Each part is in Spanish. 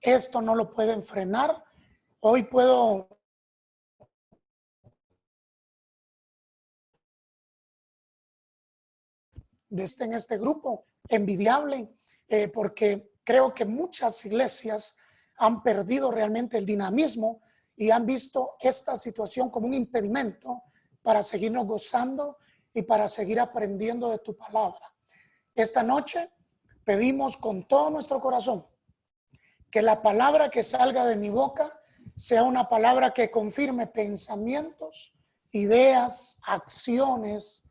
esto no lo pueden frenar. Hoy puedo en este grupo envidiable, porque creo que muchas iglesias han perdido realmente el dinamismo y han visto esta situación como un impedimento para seguirnos gozando y para seguir aprendiendo de tu palabra. Esta noche pedimos con todo nuestro corazón que la palabra que salga de mi boca sea una palabra que confirme pensamientos, ideas, acciones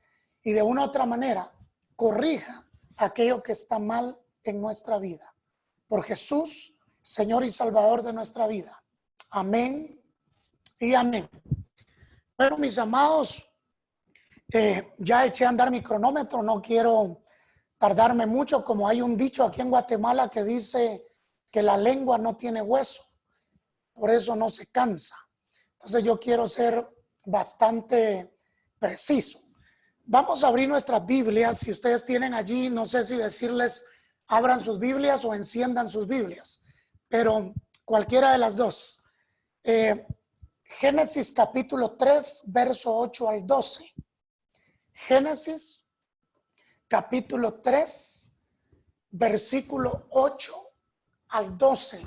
y de una u otra manera corrija aquello que está mal en nuestra vida. Por Jesús, Señor y Salvador de nuestra vida. Amén y amén. Bueno, mis amados, ya eché a andar mi cronómetro, no quiero tardarme mucho, como hay un dicho aquí en Guatemala que dice que la lengua no tiene hueso, por eso no se cansa. Entonces yo quiero ser bastante preciso. Vamos a abrir nuestras Biblias. Si ustedes tienen allí, no sé si decirles abran sus Biblias o enciendan sus Biblias, pero cualquiera de las dos. Génesis capítulo 3, verso 8 al 12. Génesis capítulo 3, versículo 8 al 12.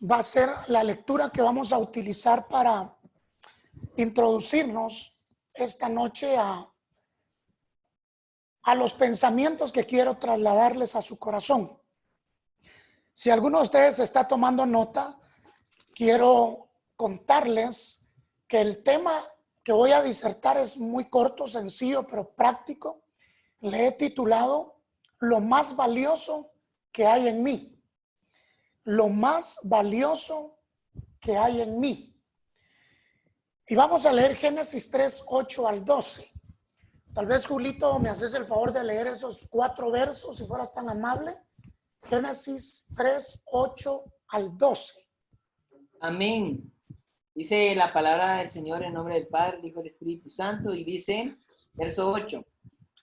Va a ser la lectura que vamos a utilizar para introducirnos esta noche a los pensamientos que quiero trasladarles a su corazón. Si alguno de ustedes está tomando nota, quiero contarles que el tema que voy a disertar es muy corto, sencillo, pero práctico. Le he titulado Lo más valioso que hay en mí. Lo más valioso que hay en mí. Y vamos a leer Génesis 3, 8 al 12. Tal vez, Julito, me haces el favor de leer esos 4 versos, si fueras tan amable. Génesis 3, 8 al 12. Amén. Dice la palabra del Señor en nombre del Padre, del Hijo y del Espíritu Santo, y dice, verso 8,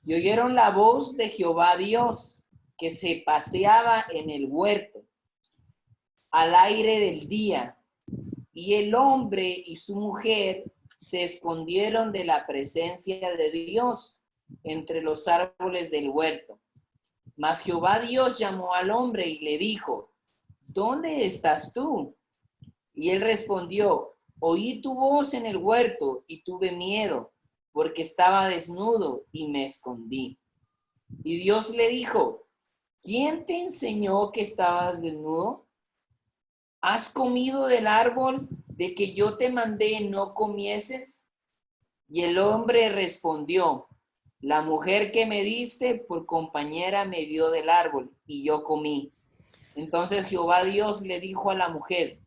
y oyeron la voz de Jehová Dios, que se paseaba en el huerto, al aire del día, y el hombre y su mujer se escondieron de la presencia de Dios entre los árboles del huerto. Mas Jehová Dios llamó al hombre y le dijo, ¿dónde estás tú? Y él respondió, oí tu voz en el huerto y tuve miedo, porque estaba desnudo y me escondí. Y Dios le dijo, ¿quién te enseñó que estabas desnudo? ¿Has comido del árbol de que yo te mandé no comieses? Y el hombre respondió, la mujer que me diste por compañera me dio del árbol y yo comí. Entonces Jehová Dios le dijo a la mujer,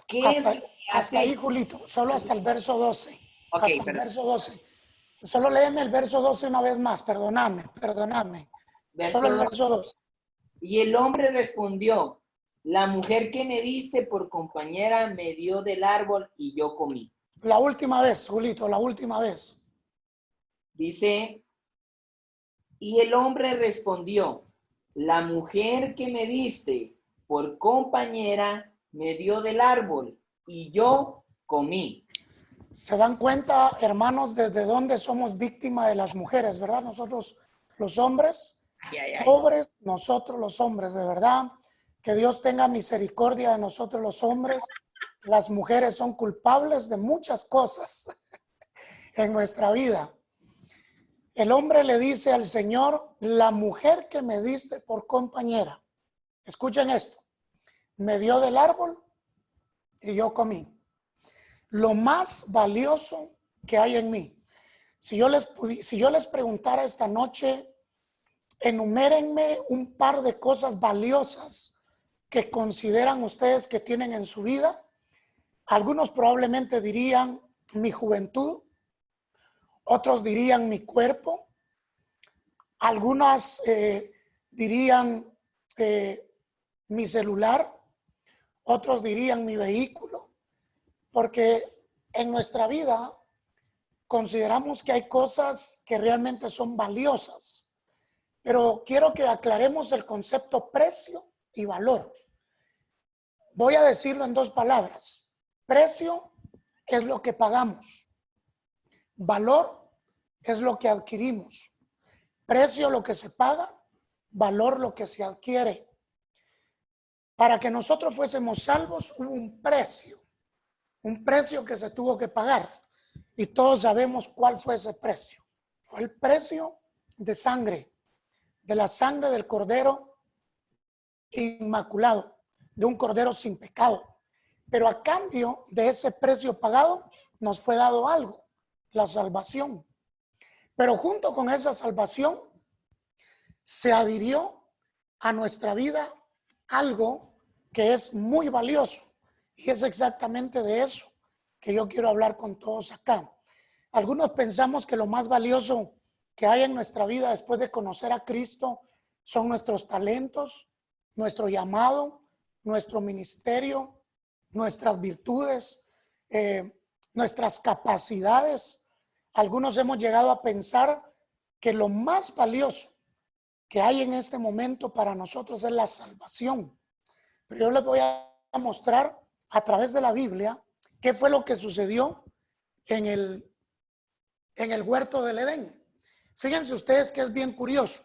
¿qué es lo que hasta ahí, Julito, solo hasta el verso 12. Okay, hasta el verso 12. Solo léeme el verso 12 una vez más, perdóname. Solo el verso 12. Y el hombre respondió, la mujer que me diste por compañera me dio del árbol y yo comí. La última vez, Julito, la última vez. Dice, y el hombre respondió, la mujer que me diste por compañera me dio del árbol y yo comí. Se dan cuenta, hermanos, desde dónde somos víctimas de las mujeres, ¿verdad? Nosotros los hombres, pobres, nosotros los hombres, de verdad. Que Dios tenga misericordia de nosotros los hombres. Las mujeres son culpables de muchas cosas en nuestra vida. El hombre le dice al Señor, la mujer que me diste por compañera, escuchen esto, me dio del árbol y yo comí. Lo más valioso que hay en mí. Si yo les preguntara esta noche, enumérenme un par de cosas valiosas que consideran ustedes que tienen en su vida. Algunos probablemente dirían mi juventud, otros dirían mi cuerpo, algunas dirían mi celular, otros dirían mi vehículo, porque en nuestra vida consideramos que hay cosas que realmente son valiosas, pero quiero que aclaremos el concepto precio y valor. Voy a decirlo en dos palabras. Precio es lo que pagamos. Valor es lo que adquirimos. Precio lo que se paga, valor lo que se adquiere. Para que nosotros fuésemos salvos hubo un precio que se tuvo que pagar. Y todos sabemos cuál fue ese precio. Fue el precio de sangre, de la sangre del Cordero inmaculado, de un Cordero sin pecado. Pero a cambio de ese precio pagado nos fue dado algo, la salvación. Pero junto con esa salvación se adhirió a nuestra vida algo que es muy valioso. Y es exactamente de eso que yo quiero hablar con todos acá. Algunos pensamos que lo más valioso que hay en nuestra vida después de conocer a Cristo son nuestros talentos, nuestro llamado, nuestro ministerio, nuestras virtudes, nuestras capacidades. Algunos hemos llegado a pensar que lo más valioso que hay en este momento para nosotros es la salvación. Pero yo les voy a mostrar a través de la Biblia qué fue lo que sucedió en el huerto del Edén. Fíjense ustedes que es bien curioso.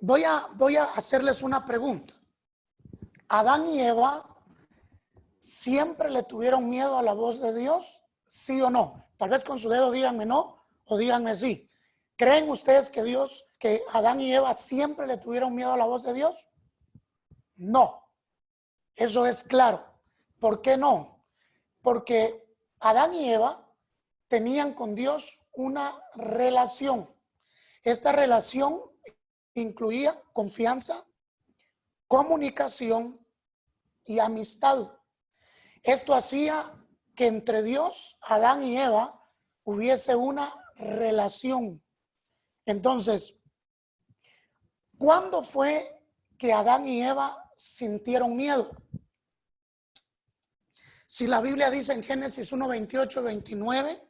Voy a hacerles una pregunta. ¿Adán y Eva siempre le tuvieron miedo a la voz de Dios? ¿Sí o no? Tal vez con su dedo díganme no o díganme sí. ¿Creen ustedes que Adán y Eva siempre le tuvieron miedo a la voz de Dios? No. Eso es claro. ¿Por qué no? Porque Adán y Eva tenían con Dios una relación. Esta relación incluía confianza, comunicación y amistad. Esto hacía que entre Dios, Adán y Eva hubiese una relación. Entonces, ¿cuándo fue que Adán y Eva sintieron miedo? Si la Biblia dice en Génesis 1, 28, 29,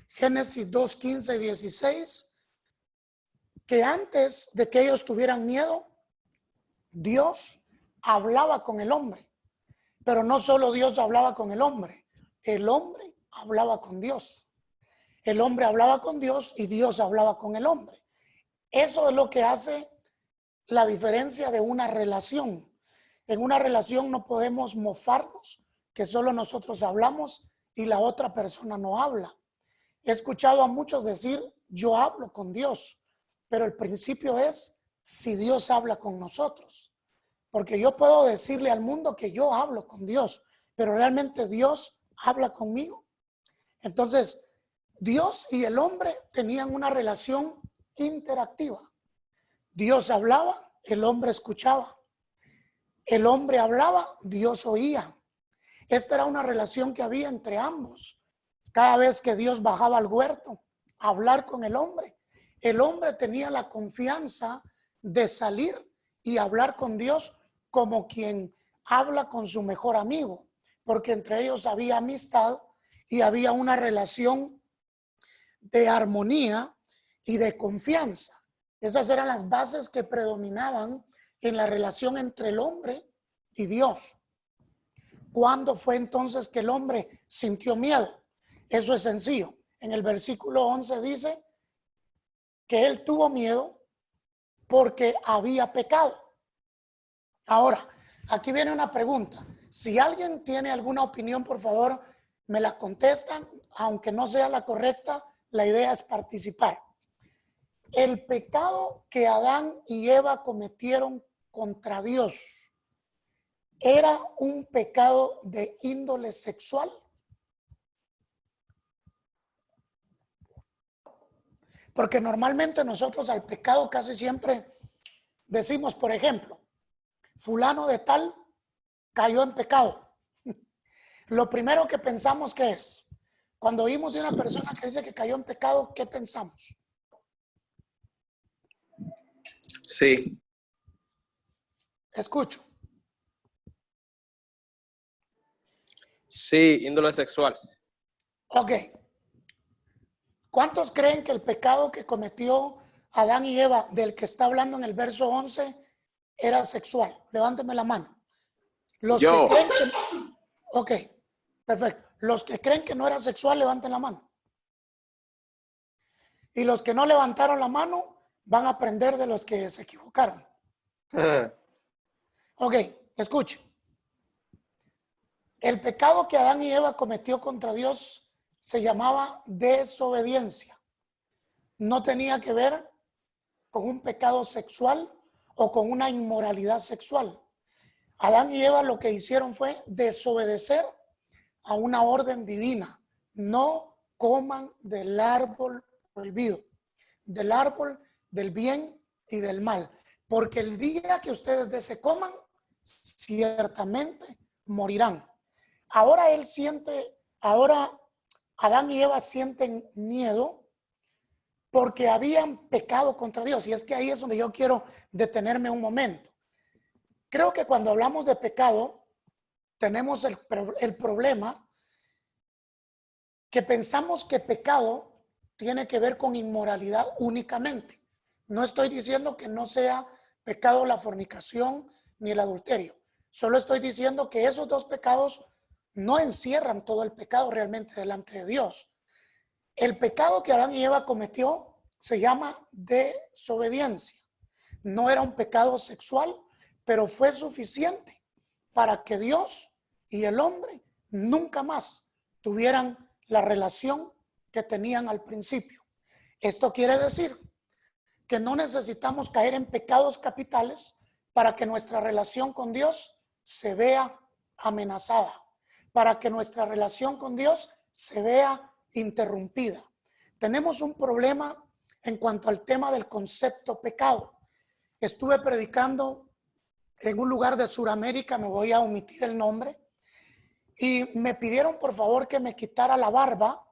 Génesis 2, 15 y 16, que antes de que ellos tuvieran miedo, Dios hablaba con el hombre. Pero no solo Dios hablaba con el hombre hablaba con Dios. El hombre hablaba con Dios y Dios hablaba con el hombre. Eso es lo que hace la diferencia de una relación. En una relación no podemos mofarnos que solo nosotros hablamos y la otra persona no habla. He escuchado a muchos decir, yo hablo con Dios, pero el principio es si Dios habla con nosotros. Porque yo puedo decirle al mundo que yo hablo con Dios, pero realmente Dios habla conmigo. Entonces, Dios y el hombre tenían una relación interactiva. Dios hablaba, el hombre escuchaba. El hombre hablaba, Dios oía. Esta era una relación que había entre ambos. Cada vez que Dios bajaba al huerto a hablar con el hombre tenía la confianza de salir y hablar con Dios como quien habla con su mejor amigo, porque entre ellos había amistad y había una relación de armonía y de confianza. Esas eran las bases que predominaban en la relación entre el hombre y Dios. ¿Cuándo fue entonces que el hombre sintió miedo? Eso es sencillo. En el versículo 11 dice que él tuvo miedo porque había pecado. Ahora, aquí viene una pregunta. Si alguien tiene alguna opinión, por favor, me la contestan. Aunque no sea la correcta, la idea es participar. El pecado que Adán y Eva cometieron contra Dios era un pecado de índole sexual. Porque normalmente nosotros al pecado casi siempre decimos, por ejemplo, fulano de tal cayó en pecado. Lo primero que pensamos que es, cuando oímos de una persona que dice que cayó en pecado, ¿qué pensamos? Sí. Escucho. Sí, índole sexual. Ok. ¿Cuántos creen que el pecado que cometió Adán y Eva, del que está hablando en el verso 11, era sexual? Levánteme la mano. Los Yo. que creen que... Ok, perfecto. Los que creen que no era sexual, levanten la mano. Y los que no levantaron la mano van a aprender de los que se equivocaron. Ok, escuche. El pecado que Adán y Eva cometió contra Dios se llamaba desobediencia. No tenía que ver con un pecado sexual o con una inmoralidad sexual. Adán y Eva lo que hicieron fue desobedecer a una orden divina. No coman del árbol prohibido, del árbol del bien y del mal. Porque el día que ustedes de ese coman, ciertamente morirán. Ahora ahora Adán y Eva sienten miedo porque habían pecado contra Dios. Y es que ahí es donde yo quiero detenerme un momento. Creo que cuando hablamos de pecado, tenemos el problema que pensamos que pecado tiene que ver con inmoralidad únicamente. No estoy diciendo que no sea pecado la fornicación ni el adulterio. Solo estoy diciendo que esos dos pecados no encierran todo el pecado realmente delante de Dios. El pecado que Adán y Eva cometió se llama desobediencia. No era un pecado sexual, pero fue suficiente para que Dios y el hombre nunca más tuvieran la relación que tenían al principio. Esto quiere decir que no necesitamos caer en pecados capitales para que nuestra relación con Dios se vea amenazada, para que nuestra relación con Dios se vea interrumpida. Tenemos un problema en cuanto al tema del concepto pecado. Estuve predicando en un lugar de Sudamérica, me voy a omitir el nombre, y me pidieron por favor que me quitara la barba,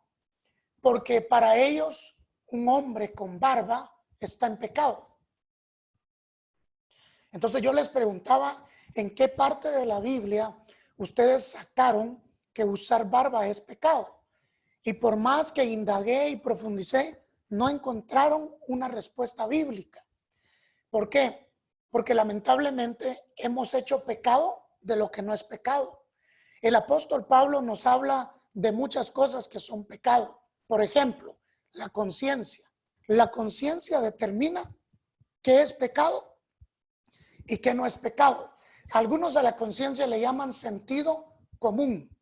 porque para ellos un hombre con barba está en pecado. Entonces yo les preguntaba en qué parte de la Biblia ustedes sacaron que usar barba es pecado. Y por más que indagué y profundicé, no encontraron una respuesta bíblica. ¿Por qué? Porque lamentablemente hemos hecho pecado de lo que no es pecado. El apóstol Pablo nos habla de muchas cosas que son pecado. Por ejemplo, la conciencia. La conciencia determina qué es pecado y qué no es pecado. Algunos a la conciencia le llaman sentido común.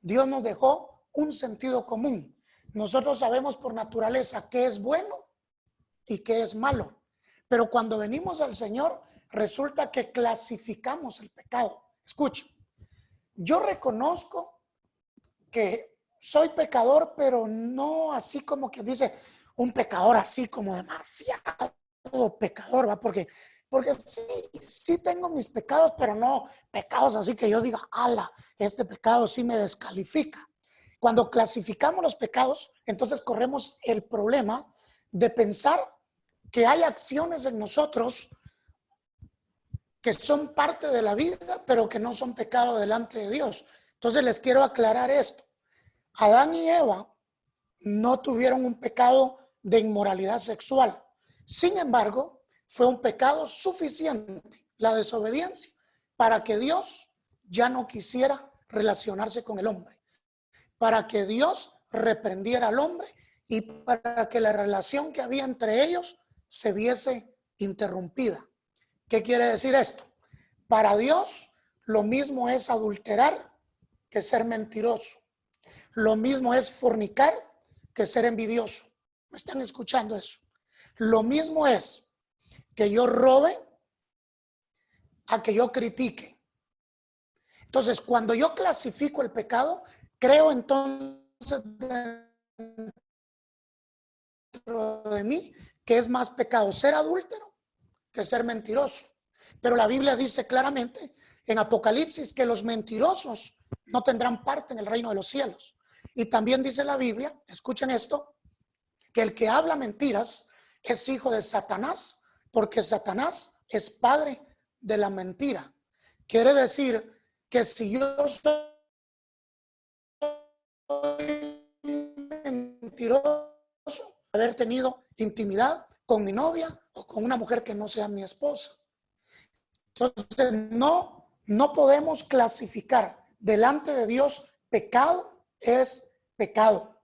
Dios nos dejó un sentido común. Nosotros sabemos por naturaleza qué es bueno y qué es malo. Pero cuando venimos al Señor, resulta que clasificamos el pecado. Escucha, yo reconozco que soy pecador, pero no así como que dice un pecador así como demasiado pecador, ¿va? Porque sí tengo mis pecados, pero no pecados así que yo diga, ala, este pecado sí me descalifica. Cuando clasificamos los pecados, entonces corremos el problema de pensar que hay acciones en nosotros que son parte de la vida, pero que no son pecado delante de Dios. Entonces les quiero aclarar esto. Adán y Eva no tuvieron un pecado de inmoralidad sexual. Sin embargo, fue un pecado suficiente, la desobediencia, para que Dios ya no quisiera relacionarse con el hombre, para que Dios reprendiera al hombre y para que la relación que había entre ellos se viese interrumpida. ¿Qué quiere decir esto? Para Dios, lo mismo es adulterar que ser mentiroso. Lo mismo es fornicar que ser envidioso. ¿Me están escuchando eso? Lo mismo es que yo robe a que yo critique. Entonces, cuando yo clasifico el pecado, creo entonces dentro de mí que es más pecado ser adúltero que ser mentiroso. Pero la Biblia dice claramente en Apocalipsis que los mentirosos no tendrán parte en el reino de los cielos. Y también dice la Biblia, escuchen esto, que el que habla mentiras es hijo de Satanás, porque Satanás es padre de la mentira. Quiere decir que si yo soy mentiroso, haber tenido intimidad con mi novia o con una mujer que no sea mi esposa. Entonces, no podemos clasificar delante de Dios. Pecado es pecado.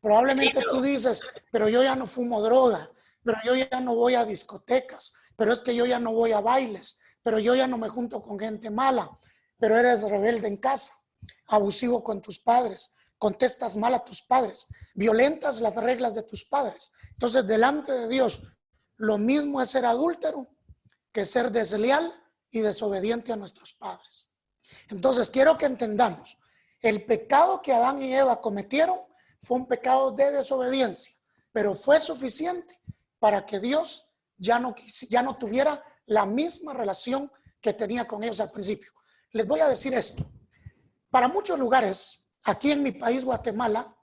Probablemente tú dices, pero yo ya no fumo droga, pero yo ya no voy a discotecas, pero es que yo ya no voy a bailes, pero yo ya no me junto con gente mala, pero eres rebelde en casa, abusivo con tus padres, contestas mal a tus padres, violentas las reglas de tus padres. Entonces, delante de Dios, lo mismo es ser adúltero que ser desleal y desobediente a nuestros padres. Entonces, quiero que entendamos, el pecado que Adán y Eva cometieron fue un pecado de desobediencia, pero fue suficiente para que Dios ya no tuviera la misma relación que tenía con ellos al principio. Les voy a decir esto. Para muchos lugares, aquí en mi país, Guatemala,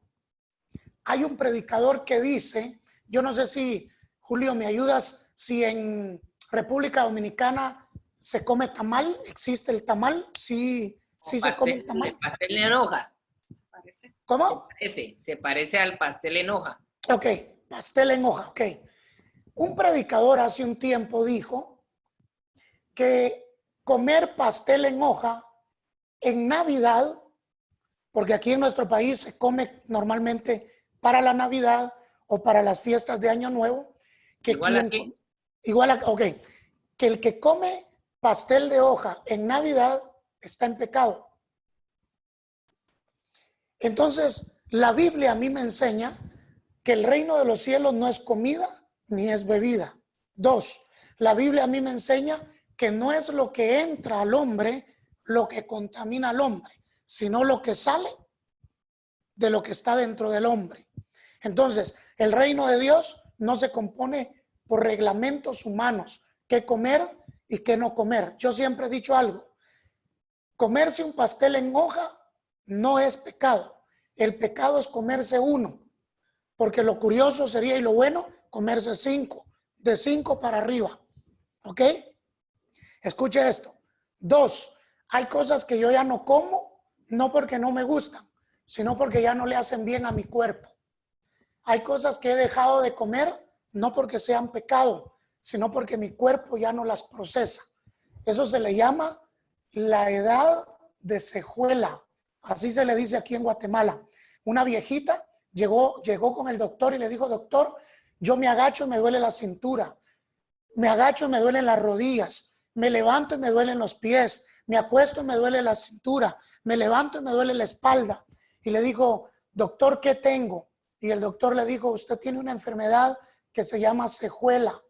hay un predicador que dice, yo no sé si, Julio, me ayudas, si en República Dominicana se come tamal, existe el tamal, sí se come el tamal. El pastel en hoja. ¿Cómo? Se parece al pastel en hoja. Ok, pastel en hoja, ok. Un predicador hace un tiempo dijo que comer pastel en hoja en Navidad, porque aquí en nuestro país se come normalmente para la Navidad o para las fiestas de Año Nuevo, que que el que come pastel de hoja en Navidad está en pecado. Entonces, la Biblia a mí me enseña que el reino de los cielos no es comida ni es bebida. 2, la Biblia a mí me enseña que no es lo que entra al hombre lo que contamina al hombre, sino lo que sale de lo que está dentro del hombre. Entonces, el reino de Dios no se compone por reglamentos humanos, qué comer y qué no comer. Yo siempre he dicho algo, comerse un pastel en hoja no es pecado. El pecado es comerse uno, porque lo curioso sería y lo bueno, comerse 5, de 5 para arriba. ¿Ok? Escuche esto. 2, hay cosas que yo ya no como, no porque no me gustan, sino porque ya no le hacen bien a mi cuerpo. Hay cosas que he dejado de comer, no porque sean pecado, sino porque mi cuerpo ya no las procesa. Eso se le llama la edad de cejuela. Así se le dice aquí en Guatemala. Una viejita llegó con el doctor y le dijo, doctor, yo me agacho y me duele la cintura. Me agacho y me duelen las rodillas. Me levanto y me duelen los pies. Me acuesto y me duele la cintura. Me levanto y me duele la espalda. Y le dijo, doctor, ¿qué tengo? Y el doctor le dijo, usted tiene una enfermedad que se llama cejuela.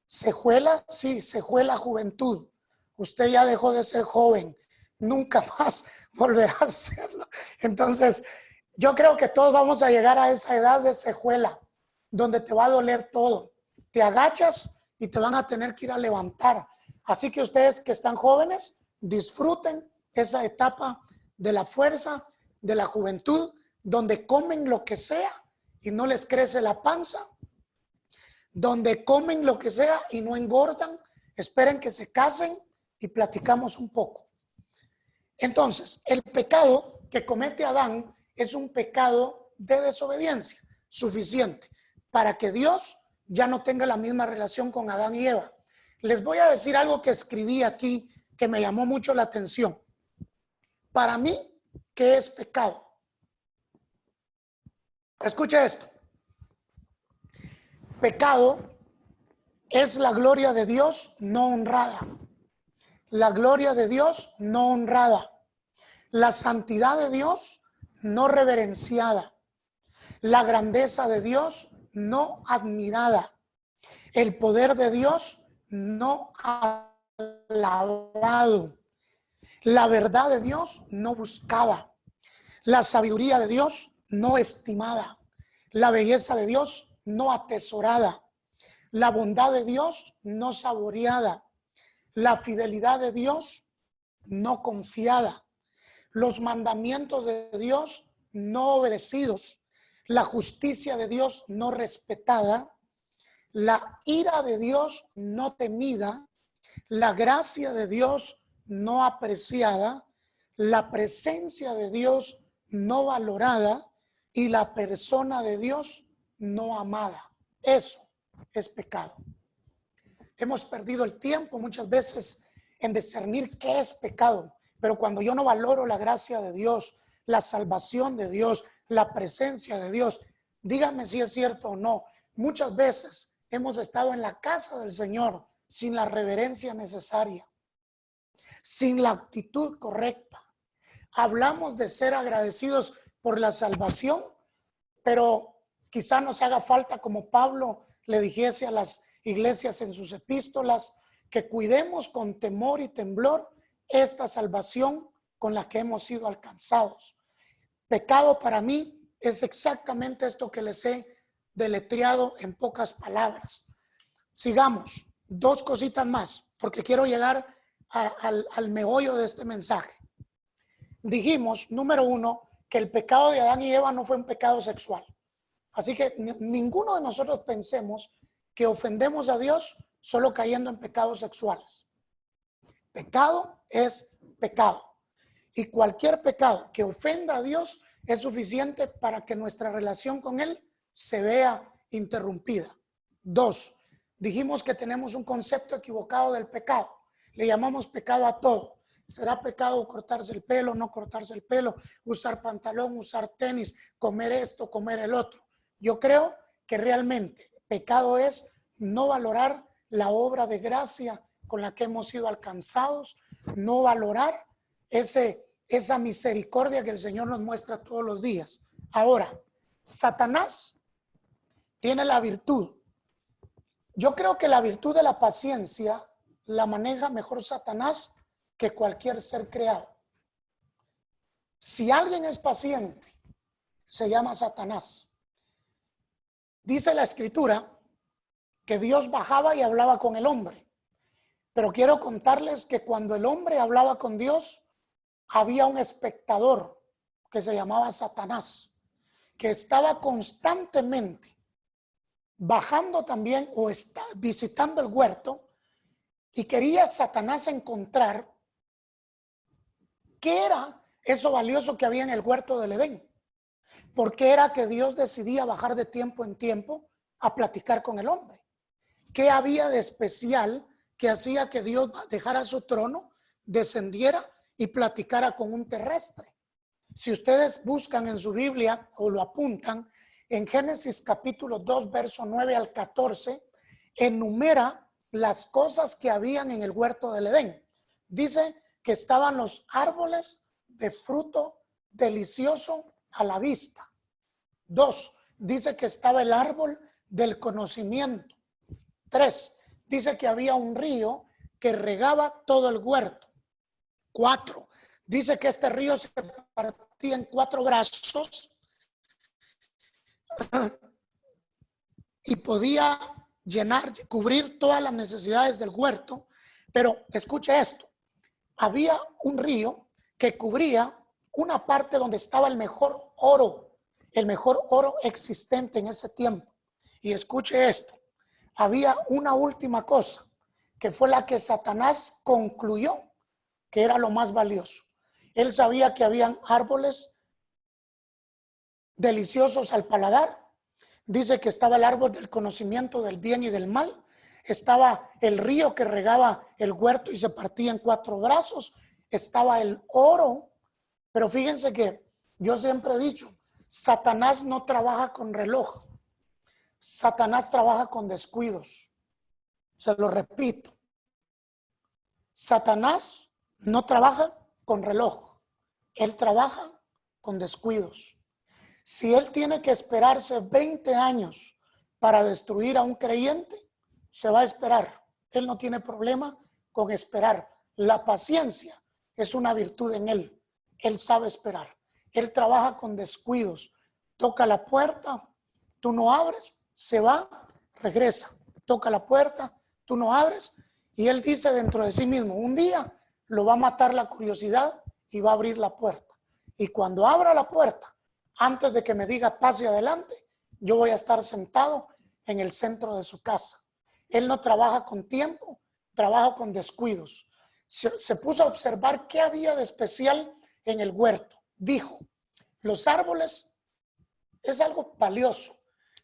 ¿Cejuela? Sí, cejuela juventud. Usted ya dejó de ser joven. Nunca más volverá a serlo. Entonces, yo creo que todos vamos a llegar a esa edad de cejuela, donde te va a doler todo. Te agachas y te van a tener que ir a levantar. Así que ustedes que están jóvenes, disfruten esa etapa de la fuerza, de la juventud, donde comen lo que sea y no les crece la panza, donde comen lo que sea y no engordan. Esperen que se casen y platicamos un poco. Entonces, el pecado que comete Adán es un pecado de desobediencia suficiente para que Dios ya no tenga la misma relación con Adán y Eva. Les voy a decir algo que escribí aquí que me llamó mucho la atención. Para mí, ¿qué es pecado? Escuche esto. Pecado es la gloria de Dios no honrada. La gloria de Dios no honrada. La santidad de Dios no reverenciada. La grandeza de Dios no admirada. El poder de Dios no alabado. La verdad de Dios no buscada. La sabiduría de Dios no estimada. La belleza de Dios no atesorada. La bondad de Dios no saboreada. La fidelidad de Dios no confiada. Los mandamientos de Dios no obedecidos. La justicia de Dios no respetada. La ira de Dios no temida. La gracia de Dios no apreciada. La presencia de Dios no valorada. Y la persona de Dios no amada. Eso es pecado. Hemos perdido el tiempo muchas veces en discernir qué es pecado. Pero cuando yo no valoro la gracia de Dios, la salvación de Dios, la presencia de Dios, díganme si es cierto o no, muchas veces hemos estado en la casa del Señor sin la reverencia necesaria, sin la actitud correcta. Hablamos de ser agradecidos por la salvación, pero quizá nos haga falta, como Pablo le dijese a las iglesias en sus epístolas, que cuidemos con temor y temblor esta salvación con la que hemos sido alcanzados. Pecado para mí es exactamente esto que les he deletreado en pocas palabras. Sigamos, dos cositas más, porque quiero llegar al meollo de este mensaje. Dijimos, número uno, que el pecado de Adán y Eva no fue un pecado sexual. Así que ninguno de nosotros pensemos que ofendemos a Dios solo cayendo en pecados sexuales. Pecado es pecado. Y cualquier pecado que ofenda a Dios es suficiente para que nuestra relación con Él se vea interrumpida. Dos, dijimos que tenemos un concepto equivocado del pecado. Le llamamos pecado a todo. ¿Será pecado cortarse el pelo, no cortarse el pelo, usar pantalón, usar tenis, comer esto, comer el otro? Yo creo que realmente pecado es no valorar la obra de gracia con la que hemos sido alcanzados, no valorar esa misericordia que el Señor nos muestra todos los días. Ahora, Satanás tiene la virtud. Yo creo que la virtud de la paciencia la maneja mejor Satanás que cualquier ser creado. Si alguien es paciente, se llama Satanás. Dice la Escritura que Dios bajaba y hablaba con el hombre. Pero quiero contarles que cuando el hombre hablaba con Dios, había un espectador que se llamaba Satanás, que estaba constantemente bajando también o visitando el huerto, y quería Satanás encontrar qué era eso valioso que había en el huerto del Edén. ¿Por qué era que Dios decidía bajar de tiempo en tiempo a platicar con el hombre? ¿Qué había de especial que hacía que Dios dejara su trono, descendiera y platicara con un terrestre? Si ustedes buscan en su Biblia o lo apuntan, en Génesis capítulo 2, verso 9 al 14, enumera las cosas que habían en el huerto del Edén. Dice que estaban los árboles de fruto delicioso a la vista. 2, dice que estaba el árbol del conocimiento. 3, dice que había un río que regaba todo el huerto. 4, dice que este río se partía en 4 brazos y podía cubrir todas las necesidades del huerto. Pero escuche esto, había un río que cubría una parte donde estaba el mejor oro existente en ese tiempo. Y escuche esto, había una última cosa que fue la que Satanás concluyó que era lo más valioso. Él sabía que habían árboles deliciosos al paladar. Dice que estaba el árbol del conocimiento del bien y del mal. Estaba el río que regaba el huerto y se partía en 4 brazos. Estaba el oro. Pero fíjense que yo siempre he dicho, Satanás no trabaja con reloj. Satanás trabaja con descuidos. Se lo repito. Satanás no trabaja con reloj. Él trabaja con descuidos. Si él tiene que esperarse 20 años para destruir a un creyente, se va a esperar. Él no tiene problema con esperar. La paciencia es una virtud en él. Él sabe esperar. Él trabaja con descuidos. Toca la puerta, tú no abres, se va, regresa. Toca la puerta, tú no abres, y él dice dentro de sí mismo, un día lo va a matar la curiosidad y va a abrir la puerta. Y cuando abra la puerta, antes de que me diga pase adelante, yo voy a estar sentado en el centro de su casa. Él no trabaja con tiempo, trabaja con descuidos. Se puso a observar qué había de especial en el huerto. Dijo, los árboles es algo valioso,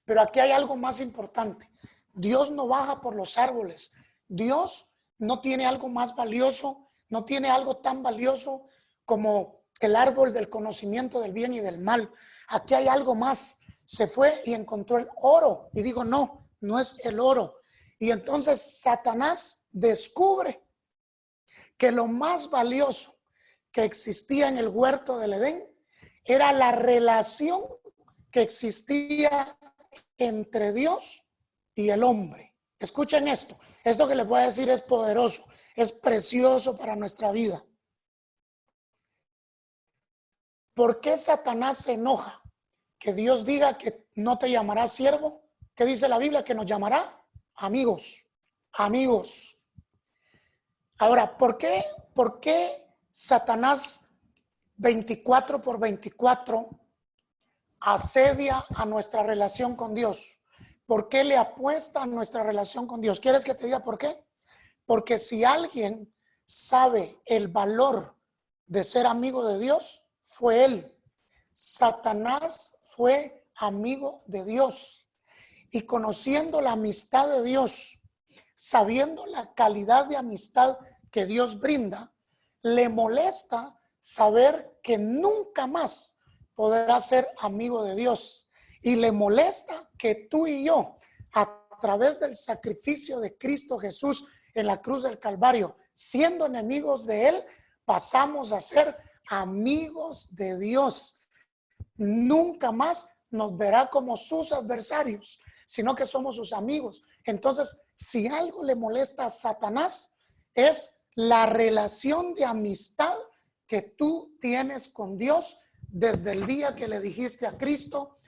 pero aquí hay algo más importante. Dios no baja por los árboles. Dios no tiene algo más valioso, no tiene algo tan valioso como el árbol del conocimiento del bien y del mal. Aquí hay algo más. Se fue y encontró el oro. Y digo, no, no es el oro. Y entonces Satanás descubre que lo más valioso que existía en el huerto del Edén era la relación que existía entre Dios y el hombre. Escuchen esto. Esto que les voy a decir es poderoso, es precioso para nuestra vida. ¿Por qué Satanás se enoja? Que Dios diga que no te llamará siervo. ¿Qué dice la Biblia? Que nos llamará amigos. Amigos. Ahora, ¿por qué Satanás 24/24 asedia a nuestra relación con Dios? ¿Por qué le apuesta a nuestra relación con Dios? ¿Quieres que te diga por qué? Porque si alguien sabe el valor de ser amigo de Dios, fue él. Satanás fue amigo de Dios. Y conociendo la amistad de Dios, sabiendo la calidad de amistad que Dios brinda, le molesta saber que nunca más podrá ser amigo de Dios. Y le molesta que tú y yo, a través del sacrificio de Cristo Jesús en la cruz del Calvario, siendo enemigos de Él, pasamos a ser amigos de Dios. Nunca más nos verá como sus adversarios, sino que somos sus amigos. Entonces, si algo le molesta a Satanás, es la relación de amistad que tú tienes con Dios desde el día que le dijiste a Cristo: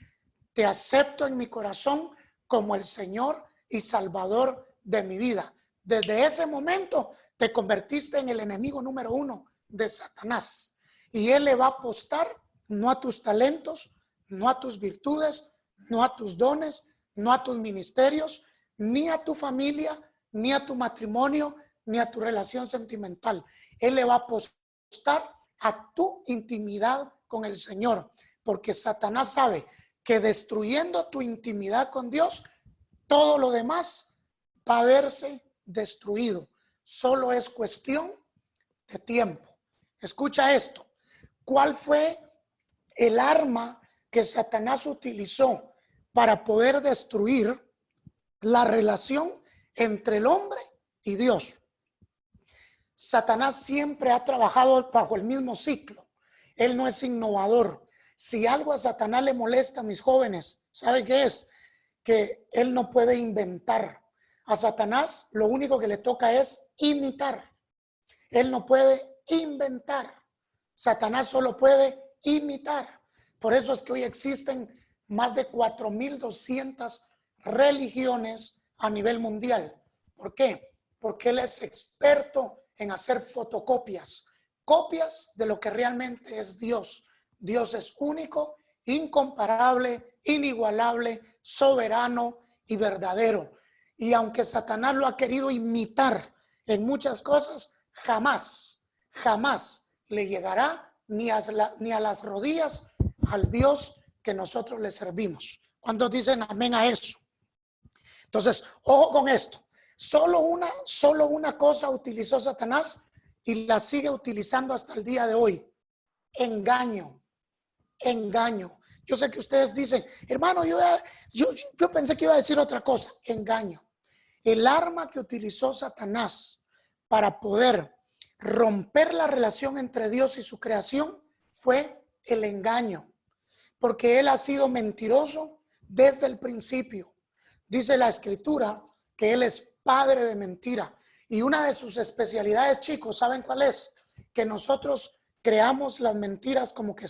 te acepto en mi corazón como el Señor y Salvador de mi vida. Desde ese momento te convertiste en el enemigo número 1 de Satanás. Y él le va a apostar no a tus talentos, no a tus virtudes, no a tus dones, no a tus ministerios, ni a tu familia, ni a tu matrimonio, ni a tu relación sentimental. Él le va a apostar a tu intimidad con el Señor, porque Satanás sabe que destruyendo tu intimidad con Dios, todo lo demás va a verse destruido. Solo es cuestión de tiempo. Escucha esto. ¿Cuál fue el arma que Satanás utilizó para poder destruir la relación entre el hombre y Dios? Satanás siempre ha trabajado bajo el mismo ciclo. Él no es innovador. Si algo a Satanás le molesta, mis jóvenes, ¿saben qué es? Que él no puede inventar. A Satanás lo único que le toca es imitar. Él no puede inventar. Satanás solo puede imitar. Por eso es que hoy existen más de 4,200 religiones a nivel mundial. ¿Por qué? Porque él es experto en hacer fotocopias, copias de lo que realmente es Dios. Dios es único, incomparable, inigualable, soberano y verdadero. Y aunque Satanás lo ha querido imitar en muchas cosas, jamás le llegará ni a las rodillas al Dios que nosotros le servimos. ¿Cuántos dicen amén a eso? Entonces, ojo con esto. Solo una cosa utilizó Satanás y la sigue utilizando hasta el día de hoy. Engaño. Yo sé que ustedes dicen, hermano, yo pensé que iba a decir otra cosa. Engaño. El arma que utilizó Satanás para poder romper la relación entre Dios y su creación fue el engaño, porque él ha sido mentiroso desde el principio. Dice la escritura que él es padre de mentira, y una de sus especialidades, chicos, ¿saben cuál es? Que nosotros creamos las mentiras como que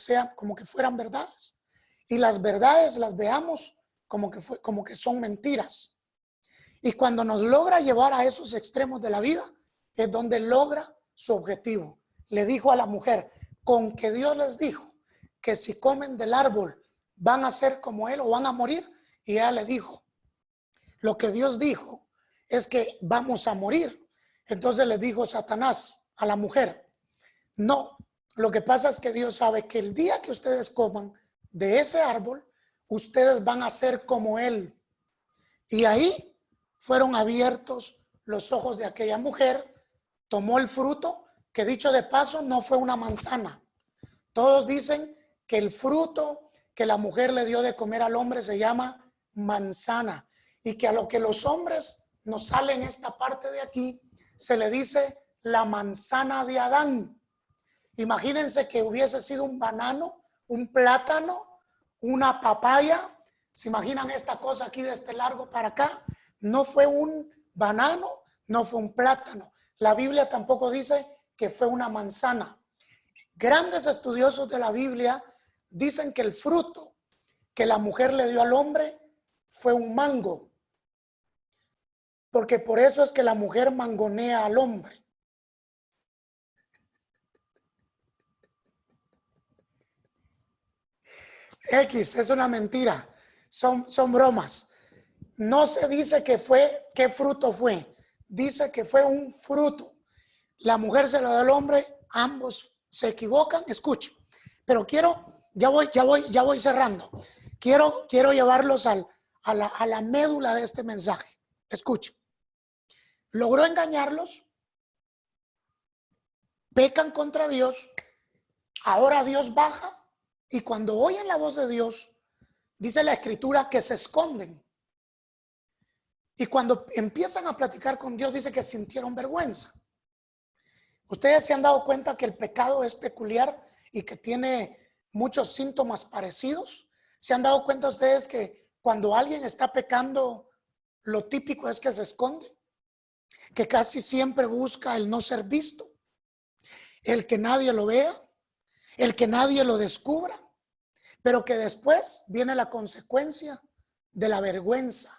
fueran verdades, y las verdades las veamos como que son mentiras. Y cuando nos logra llevar a esos extremos de la vida, es donde logra su objetivo. Le dijo a la mujer, con que Dios les dijo que si comen del árbol van a ser como él o van a morir. Y ella le dijo, lo que Dios dijo es que vamos a morir. Entonces le dijo Satanás a la mujer, no, lo que pasa es que Dios sabe que el día que ustedes coman de ese árbol, ustedes van a ser como él. Y ahí fueron abiertos los ojos de aquella mujer, tomó el fruto, que dicho de paso no fue una manzana. Todos dicen que el fruto que la mujer le dio de comer al hombre se llama manzana, y que a lo que los hombres nos sale en esta parte de aquí se le dice la manzana de Adán. Imagínense que hubiese sido un banano, un plátano, una papaya. ¿Se imaginan esta cosa aquí de este largo para acá? No fue un banano, no fue un plátano. La Biblia tampoco dice que fue una manzana. Grandes estudiosos de la Biblia dicen que el fruto que la mujer le dio al hombre fue un mango, porque por eso es que la mujer mangonea al hombre. Es una mentira, son bromas. No se dice que fue, qué fruto fue, dice que fue un fruto. La mujer se lo da al hombre, ambos se equivocan, escuchen. Pero ya voy cerrando. Quiero llevarlos a la médula de este mensaje. Escuchen. Logró engañarlos, pecan contra Dios, ahora Dios baja y cuando oyen la voz de Dios, dice la escritura que se esconden. Y cuando empiezan a platicar con Dios, dice que sintieron vergüenza. Ustedes se han dado cuenta que el pecado es peculiar y que tiene muchos síntomas parecidos. ¿Se han dado cuenta ustedes que cuando alguien está pecando, lo típico es que se esconde? Que casi siempre busca el no ser visto, el que nadie lo vea, el que nadie lo descubra, pero que después viene la consecuencia de la vergüenza.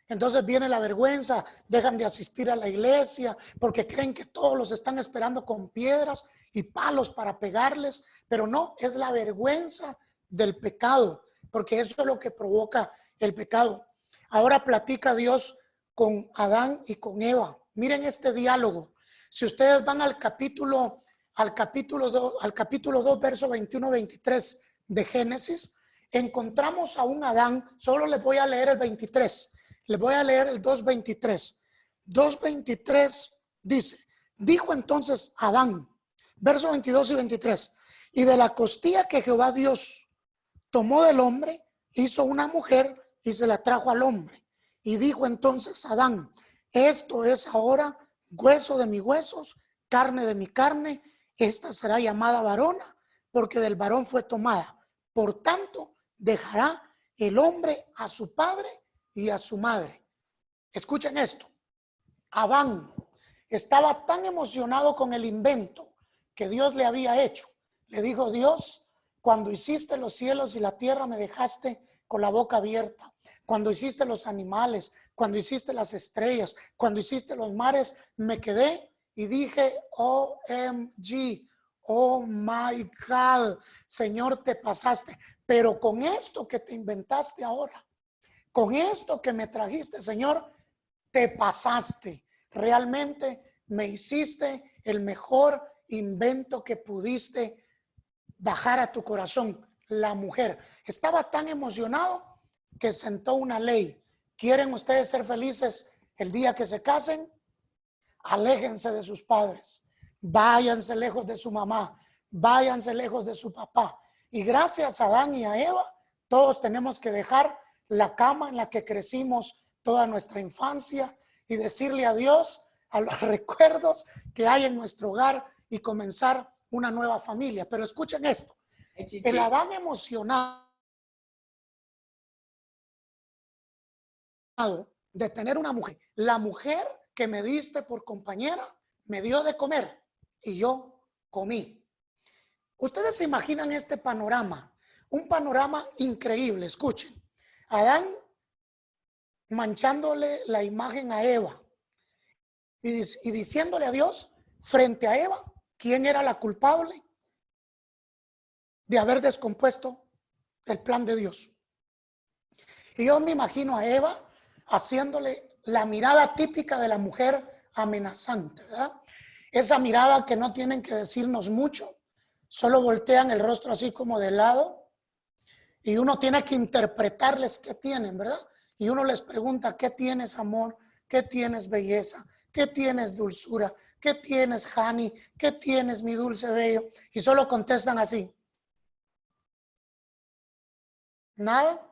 Entonces viene la vergüenza, dejan de asistir a la iglesia porque creen que todos los están esperando con piedras y palos para pegarles, pero no, es la vergüenza del pecado, porque eso es lo que provoca el pecado. Ahora platica Dios con Adán y con Eva. Miren este diálogo. Si ustedes van al capítulo 2, verso 21-23 de Génesis, encontramos a un Adán. Solo les voy a leer el 23. Les voy a leer el 2.23. 2.23 dice: dijo entonces Adán, versos 22 y 23, y de la costilla que Jehová Dios tomó del hombre, hizo una mujer y se la trajo al hombre. Y dijo entonces Adán: esto es ahora hueso de mis huesos, carne de mi carne, esta será llamada varona, porque del varón fue tomada. Por tanto, dejará el hombre a su padre y a su madre. Escuchen esto. Adán estaba tan emocionado con el invento que Dios le había hecho. Le dijo: Dios, cuando hiciste los cielos y la tierra me dejaste con la boca abierta. Cuando hiciste los animales, cuando hiciste las estrellas, cuando hiciste los mares, me quedé y dije: OMG, oh my God, Señor, te pasaste. Pero con esto que te inventaste ahora, con esto que me trajiste, Señor, te pasaste. Realmente me hiciste el mejor invento que pudiste bajar a tu corazón. La mujer estaba tan emocionado que sentó una ley. ¿Quieren ustedes ser felices el día que se casen? Aléjense de sus padres, váyanse lejos de su mamá, váyanse lejos de su papá. Y gracias a Adán y a Eva, todos tenemos que dejar la cama en la que crecimos toda nuestra infancia y decirle adiós a los recuerdos que hay en nuestro hogar y comenzar una nueva familia. Pero escuchen esto: el Adán emocionado de tener una mujer, la mujer que me diste por compañera me dio de comer y yo comí. Ustedes se imaginan este panorama, un panorama increíble. Escuchen, Adán manchándole la imagen a Eva y diciéndole a Dios frente a Eva quién era la culpable de haber descompuesto el plan de Dios. Y yo me imagino a Eva haciéndole la mirada típica de la mujer amenazante, ¿verdad? Esa mirada que no tienen que decirnos mucho, solo voltean el rostro así como de lado y uno tiene que interpretarles qué tienen, ¿verdad? Y uno les pregunta: ¿qué tienes, amor? ¿Qué tienes, belleza? ¿Qué tienes, dulzura? ¿Qué tienes, Hani? ¿Qué tienes, mi dulce bello? Y solo contestan así. Nada.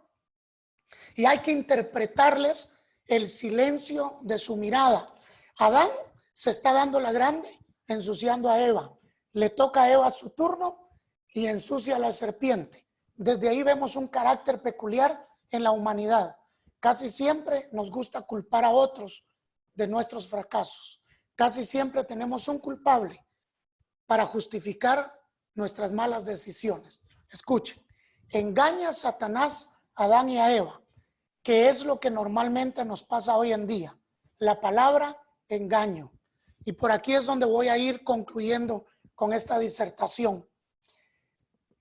Y hay que interpretarles el silencio de su mirada. Adán se está dando la grande, ensuciando a Eva. Le toca a Eva su turno y ensucia a la serpiente. Desde ahí vemos un carácter peculiar en la humanidad. Casi siempre nos gusta culpar a otros de nuestros fracasos. Casi siempre tenemos un culpable para justificar nuestras malas decisiones. Escuchen, engaña a Satanás a Adán y a Eva, que es lo que normalmente nos pasa hoy en día. La palabra engaño. Y por aquí es donde voy a ir concluyendo con esta disertación.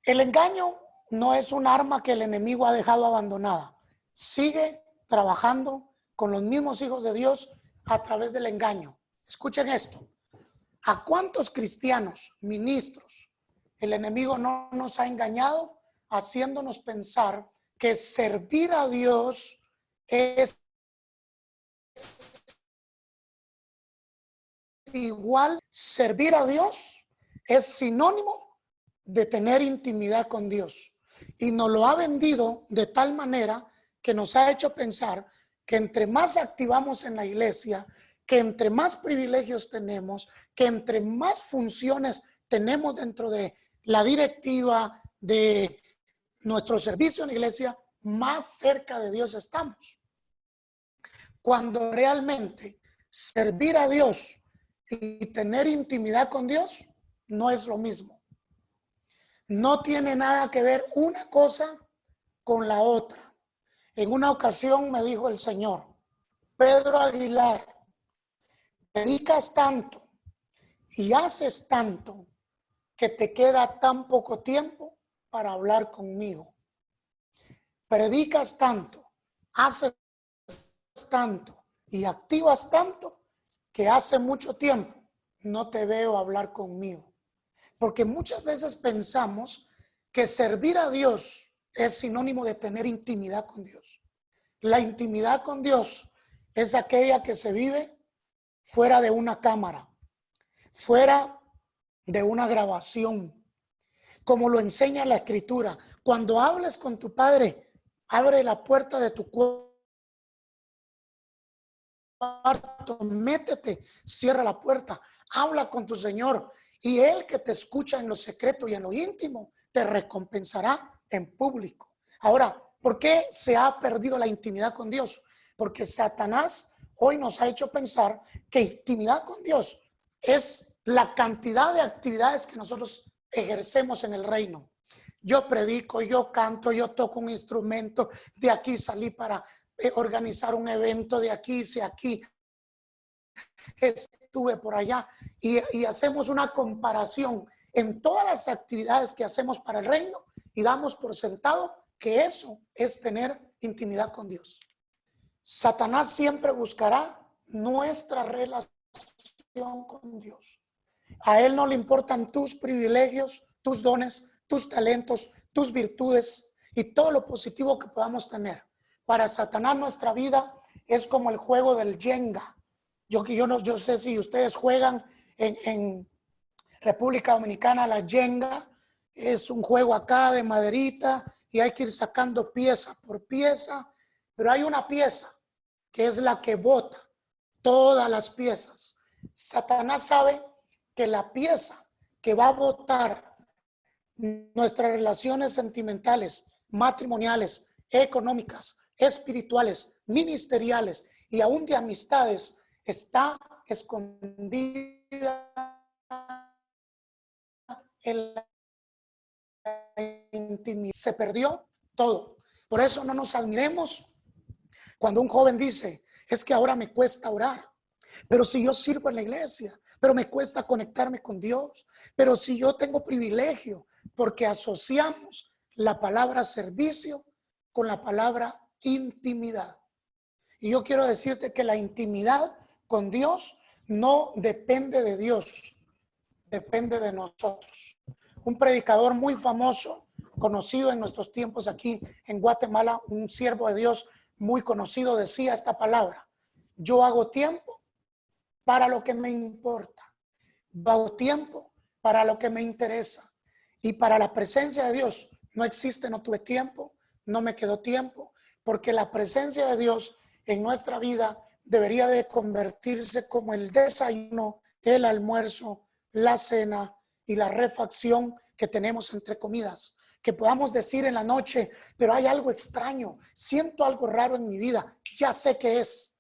El engaño no es un arma que el enemigo ha dejado abandonada. Sigue trabajando con los mismos hijos de Dios a través del engaño. Escuchen esto. ¿A cuántos cristianos, ministros, el enemigo no nos ha engañado haciéndonos pensar que servir a Dios es igual? Servir a Dios es sinónimo de tener intimidad con Dios. Y nos lo ha vendido de tal manera que nos ha hecho pensar que entre más activamos en la iglesia, que entre más privilegios tenemos, que entre más funciones tenemos dentro de la directiva de nuestro servicio en la iglesia, más cerca de Dios estamos. Cuando realmente servir a Dios y tener intimidad con Dios no es lo mismo. No tiene nada que ver una cosa con la otra. En una ocasión me dijo el Señor: Pedro Aguilar, predicas tanto y haces tanto que te queda tan poco tiempo para hablar conmigo. Predicas tanto, haces tanto y activas tanto que hace mucho tiempo no te veo hablar conmigo. Porque muchas veces pensamos que servir a Dios es sinónimo de tener intimidad con Dios. La intimidad con Dios es aquella que se vive fuera de una cámara, fuera de una grabación, como lo enseña la Escritura. Cuando hables con tu Padre, abre la puerta de tu cuarto, métete, cierra la puerta, habla con tu Señor, y Él que te escucha en lo secreto y en lo íntimo, te recompensará en público. Ahora, ¿por qué se ha perdido la intimidad con Dios? Porque Satanás hoy nos ha hecho pensar que intimidad con Dios es la cantidad de actividades que nosotros ejercemos en el reino. Yo predico, yo canto, yo toco un instrumento, de aquí salí para organizar un evento, de aquí hice aquí, estuve por allá, y hacemos una comparación en todas las actividades que hacemos para el reino y damos por sentado que eso es tener intimidad con Dios. Satanás siempre buscará nuestra relación con Dios. A él no le importan tus privilegios, tus dones, tus talentos, tus virtudes y todo lo positivo que podamos tener. Para Satanás nuestra vida es como el juego del Jenga. Yo sé si ustedes juegan en República Dominicana la Jenga. Es un juego acá de maderita y hay que ir sacando pieza por pieza. Pero hay una pieza que es la que bota todas las piezas. Satanás sabe que la pieza que va a botar nuestras relaciones sentimentales, matrimoniales, económicas, espirituales, ministeriales y aún de amistades está escondida en la intimidad. Se perdió todo. Por eso no nos admiremos cuando un joven dice: es que ahora me cuesta orar, pero si yo sirvo en la iglesia, pero me cuesta conectarme con Dios, pero si yo tengo privilegio, porque asociamos la palabra servicio con la palabra intimidad. Y yo quiero decirte que la intimidad con Dios no depende de Dios, depende de nosotros. Un predicador muy famoso, conocido en nuestros tiempos aquí en Guatemala, un siervo de Dios muy conocido, decía esta palabra: Yo hago tiempo para lo que me importa. Yo hago tiempo para lo que me interesa. Y para la presencia de Dios no existe, no tuve tiempo, no me quedó tiempo, porque la presencia de Dios en nuestra vida debería de convertirse como el desayuno, el almuerzo, la cena y la refacción que tenemos entre comidas. Que podamos decir en la noche, pero hay algo extraño, siento algo raro en mi vida, ya sé qué es.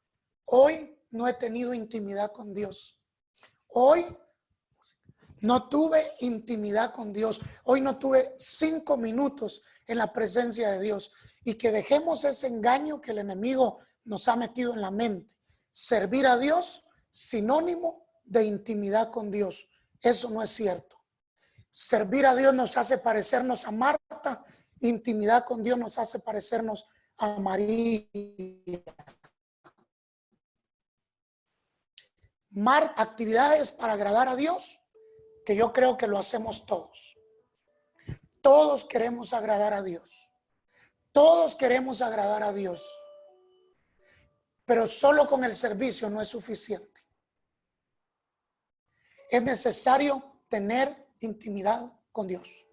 Hoy no he tenido intimidad con Dios. Hoy no tuve intimidad con Dios. Hoy no tuve 5 minutos en la presencia de Dios. Y que dejemos ese engaño que el enemigo nos ha metido en la mente. Servir a Dios, sinónimo de intimidad con Dios. Eso no es cierto. Servir a Dios nos hace parecernos a Marta. Intimidad con Dios nos hace parecernos a María. Actividades para agradar a Dios, que yo creo que lo hacemos todos. Todos queremos agradar a Dios. Todos queremos agradar a Dios. Pero solo con el servicio no es suficiente. Es necesario tener intimidad con Dios.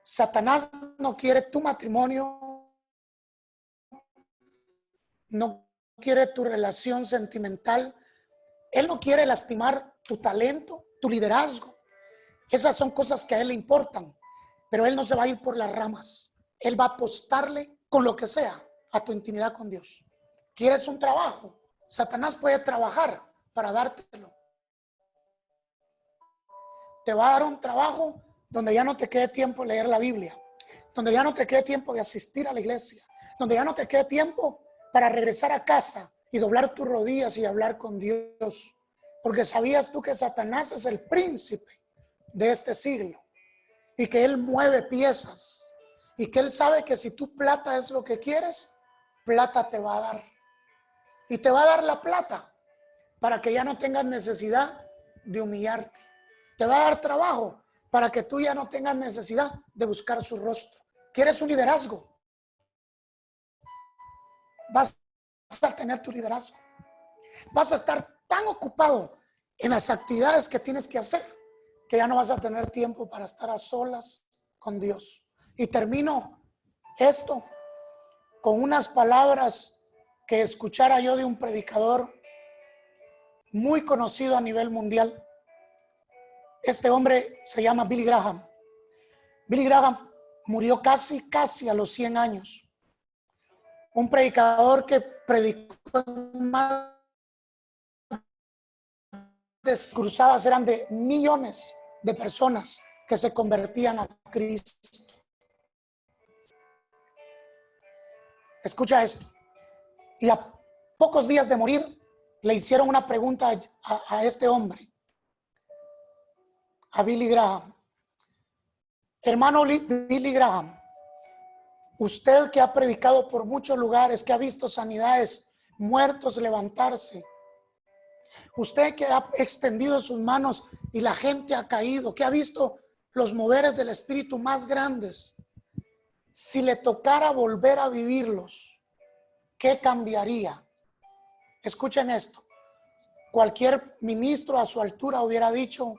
Satanás no quiere tu matrimonio, no quiere tu relación sentimental. Él no quiere lastimar tu talento, tu liderazgo. Esas son cosas que a él le importan, pero él no se va a ir por las ramas. Él va a apostarle con lo que sea a tu intimidad con Dios. ¿Quieres un trabajo? Satanás puede trabajar para dártelo. Te va a dar un trabajo donde ya no te quede tiempo de leer la Biblia, donde ya no te quede tiempo de asistir a la iglesia, donde ya no te quede tiempo para regresar a casa y doblar tus rodillas y hablar con Dios. Porque sabías tú que Satanás es el príncipe de este siglo y que él mueve piezas y que él sabe que si tu plata es lo que quieres, plata te va a dar. Y te va a dar la plata para que ya no tengas necesidad de humillarte. Te va a dar trabajo para que tú ya no tengas necesidad de buscar su rostro. ¿Quieres un liderazgo? Vas a tener tu liderazgo. Vas a estar tan ocupado en las actividades que tienes que hacer que ya no vas a tener tiempo para estar a solas con Dios. Y termino esto con unas palabras que escuchara yo de un predicador muy conocido a nivel mundial. Este hombre se llama Billy Graham. Billy Graham murió casi a los 100 años. Un predicador que predicó más de cruzadas, eran de millones de personas que se convertían a Cristo. Escucha esto. Y a pocos días de morir, le hicieron una pregunta a este hombre, a Billy Graham. Hermano Billy Graham, usted que ha predicado por muchos lugares, que ha visto sanidades, muertos levantarse, usted que ha extendido sus manos y la gente ha caído, que ha visto los moveres del Espíritu más grandes, si le tocara volver a vivirlos, ¿qué cambiaría? Escuchen esto. Cualquier ministro a su altura hubiera dicho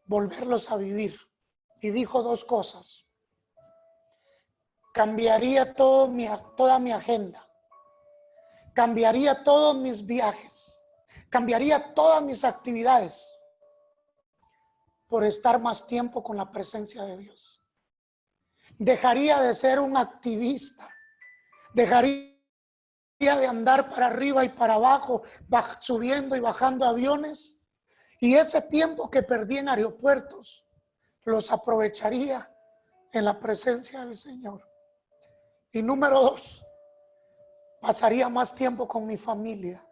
volverlos a vivir. Y dijo dos cosas. Cambiaría toda mi agenda. Cambiaría todos mis viajes. Cambiaría todas mis actividades por estar más tiempo con la presencia de Dios. Dejaría de ser un activista. Dejaría de andar para arriba y para abajo, subiendo y bajando aviones. Y ese tiempo que perdí en aeropuertos, los aprovecharía en la presencia del Señor. Y número 2, pasaría más tiempo con mi familia.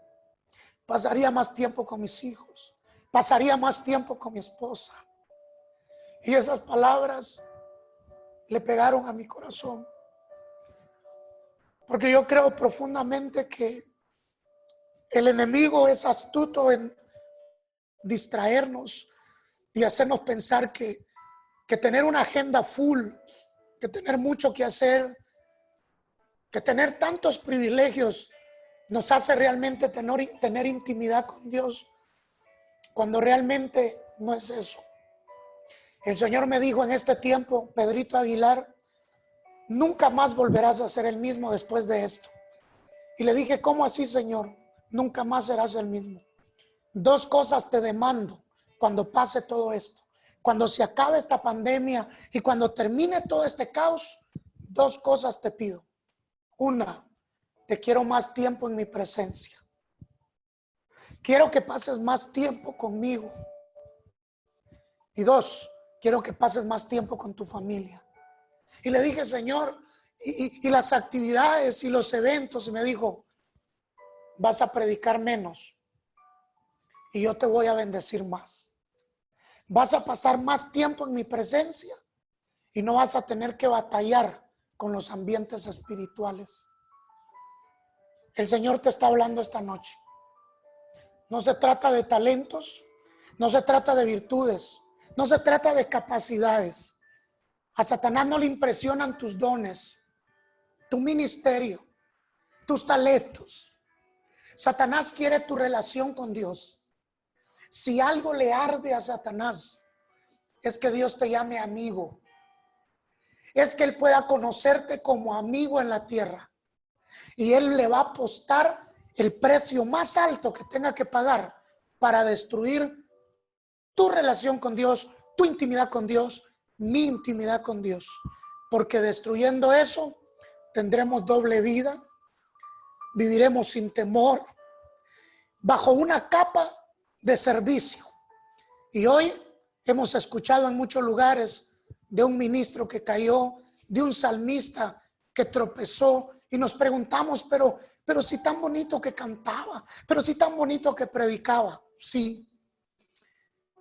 Pasaría más tiempo con mis hijos. Pasaría más tiempo con mi esposa. Y esas palabras le pegaron a mi corazón. Porque yo creo profundamente que el enemigo es astuto en distraernos y hacernos pensar que tener una agenda full, que tener mucho que hacer, que tener tantos privilegios nos hace realmente tener intimidad con Dios, cuando realmente no es eso. El Señor me dijo en este tiempo: Pedrito Aguilar, nunca más volverás a ser el mismo después de esto. Y le dije: ¿cómo así, Señor? Nunca más serás el mismo. Dos cosas te demando cuando pase todo esto. Cuando se acabe esta pandemia y cuando termine todo este caos, dos cosas te pido. Una, te quiero más tiempo en mi presencia. Quiero que pases más tiempo conmigo. Y dos, quiero que pases más tiempo con tu familia. Y le dije: Señor, y las actividades y los eventos. Y me dijo: vas a predicar menos y yo te voy a bendecir más. Vas a pasar más tiempo en mi presencia y no vas a tener que batallar con los ambientes espirituales. El Señor te está hablando esta noche. No se trata de talentos, no se trata de virtudes, no se trata de capacidades. A Satanás no le impresionan tus dones, tu ministerio, tus talentos. Satanás quiere tu relación con Dios. Si algo le arde a Satanás, es que Dios te llame amigo. Es que Él pueda conocerte como amigo en la tierra. Y Él le va a apostar el precio más alto que tenga que pagar para destruir tu relación con Dios, tu intimidad con Dios, mi intimidad con Dios. Porque destruyendo eso, tendremos doble vida, viviremos sin temor, bajo una capa de servicio. Y hoy hemos escuchado en muchos lugares de un ministro que cayó, de un salmista que tropezó, y nos preguntamos, pero si tan bonito que cantaba, pero si tan bonito que predicaba. Sí,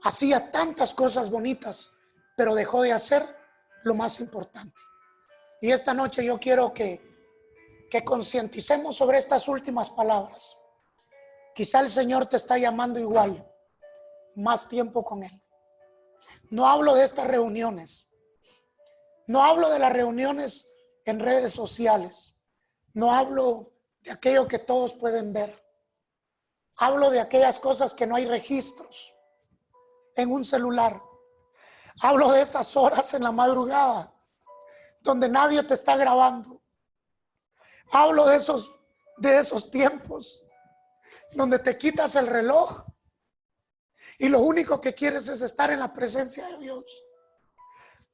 hacía tantas cosas bonitas, pero dejó de hacer lo más importante. Y esta noche yo quiero que concienticemos sobre estas últimas palabras. Quizá el Señor te está llamando igual, más tiempo con Él. No hablo de estas reuniones. No hablo de las reuniones en redes sociales. No hablo de aquello que todos pueden ver. Hablo de aquellas cosas que no hay registros en un celular. Hablo de esas horas en la madrugada donde nadie te está grabando. Hablo de esos tiempos donde te quitas el reloj y lo único que quieres es estar en la presencia de Dios.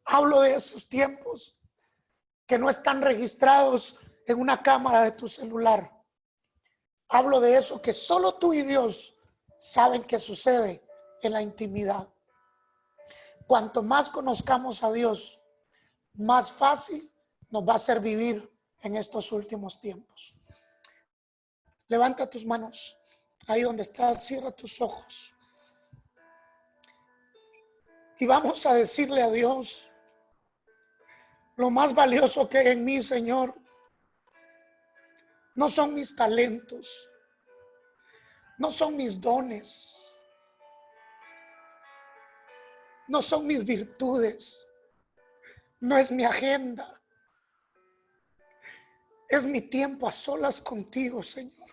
Hablo de esos tiempos que no están registrados en una cámara de tu celular. Hablo de eso que solo tú y Dios saben que sucede en la intimidad. Cuanto más conozcamos a Dios, más fácil nos va a ser vivir en estos últimos tiempos. Levanta tus manos ahí donde estás, cierra tus ojos. Y vamos a decirle a Dios: lo más valioso que hay en mí, Señor, no son mis talentos, no son mis dones, no son mis virtudes, no es mi agenda. Es mi tiempo a solas contigo, Señor,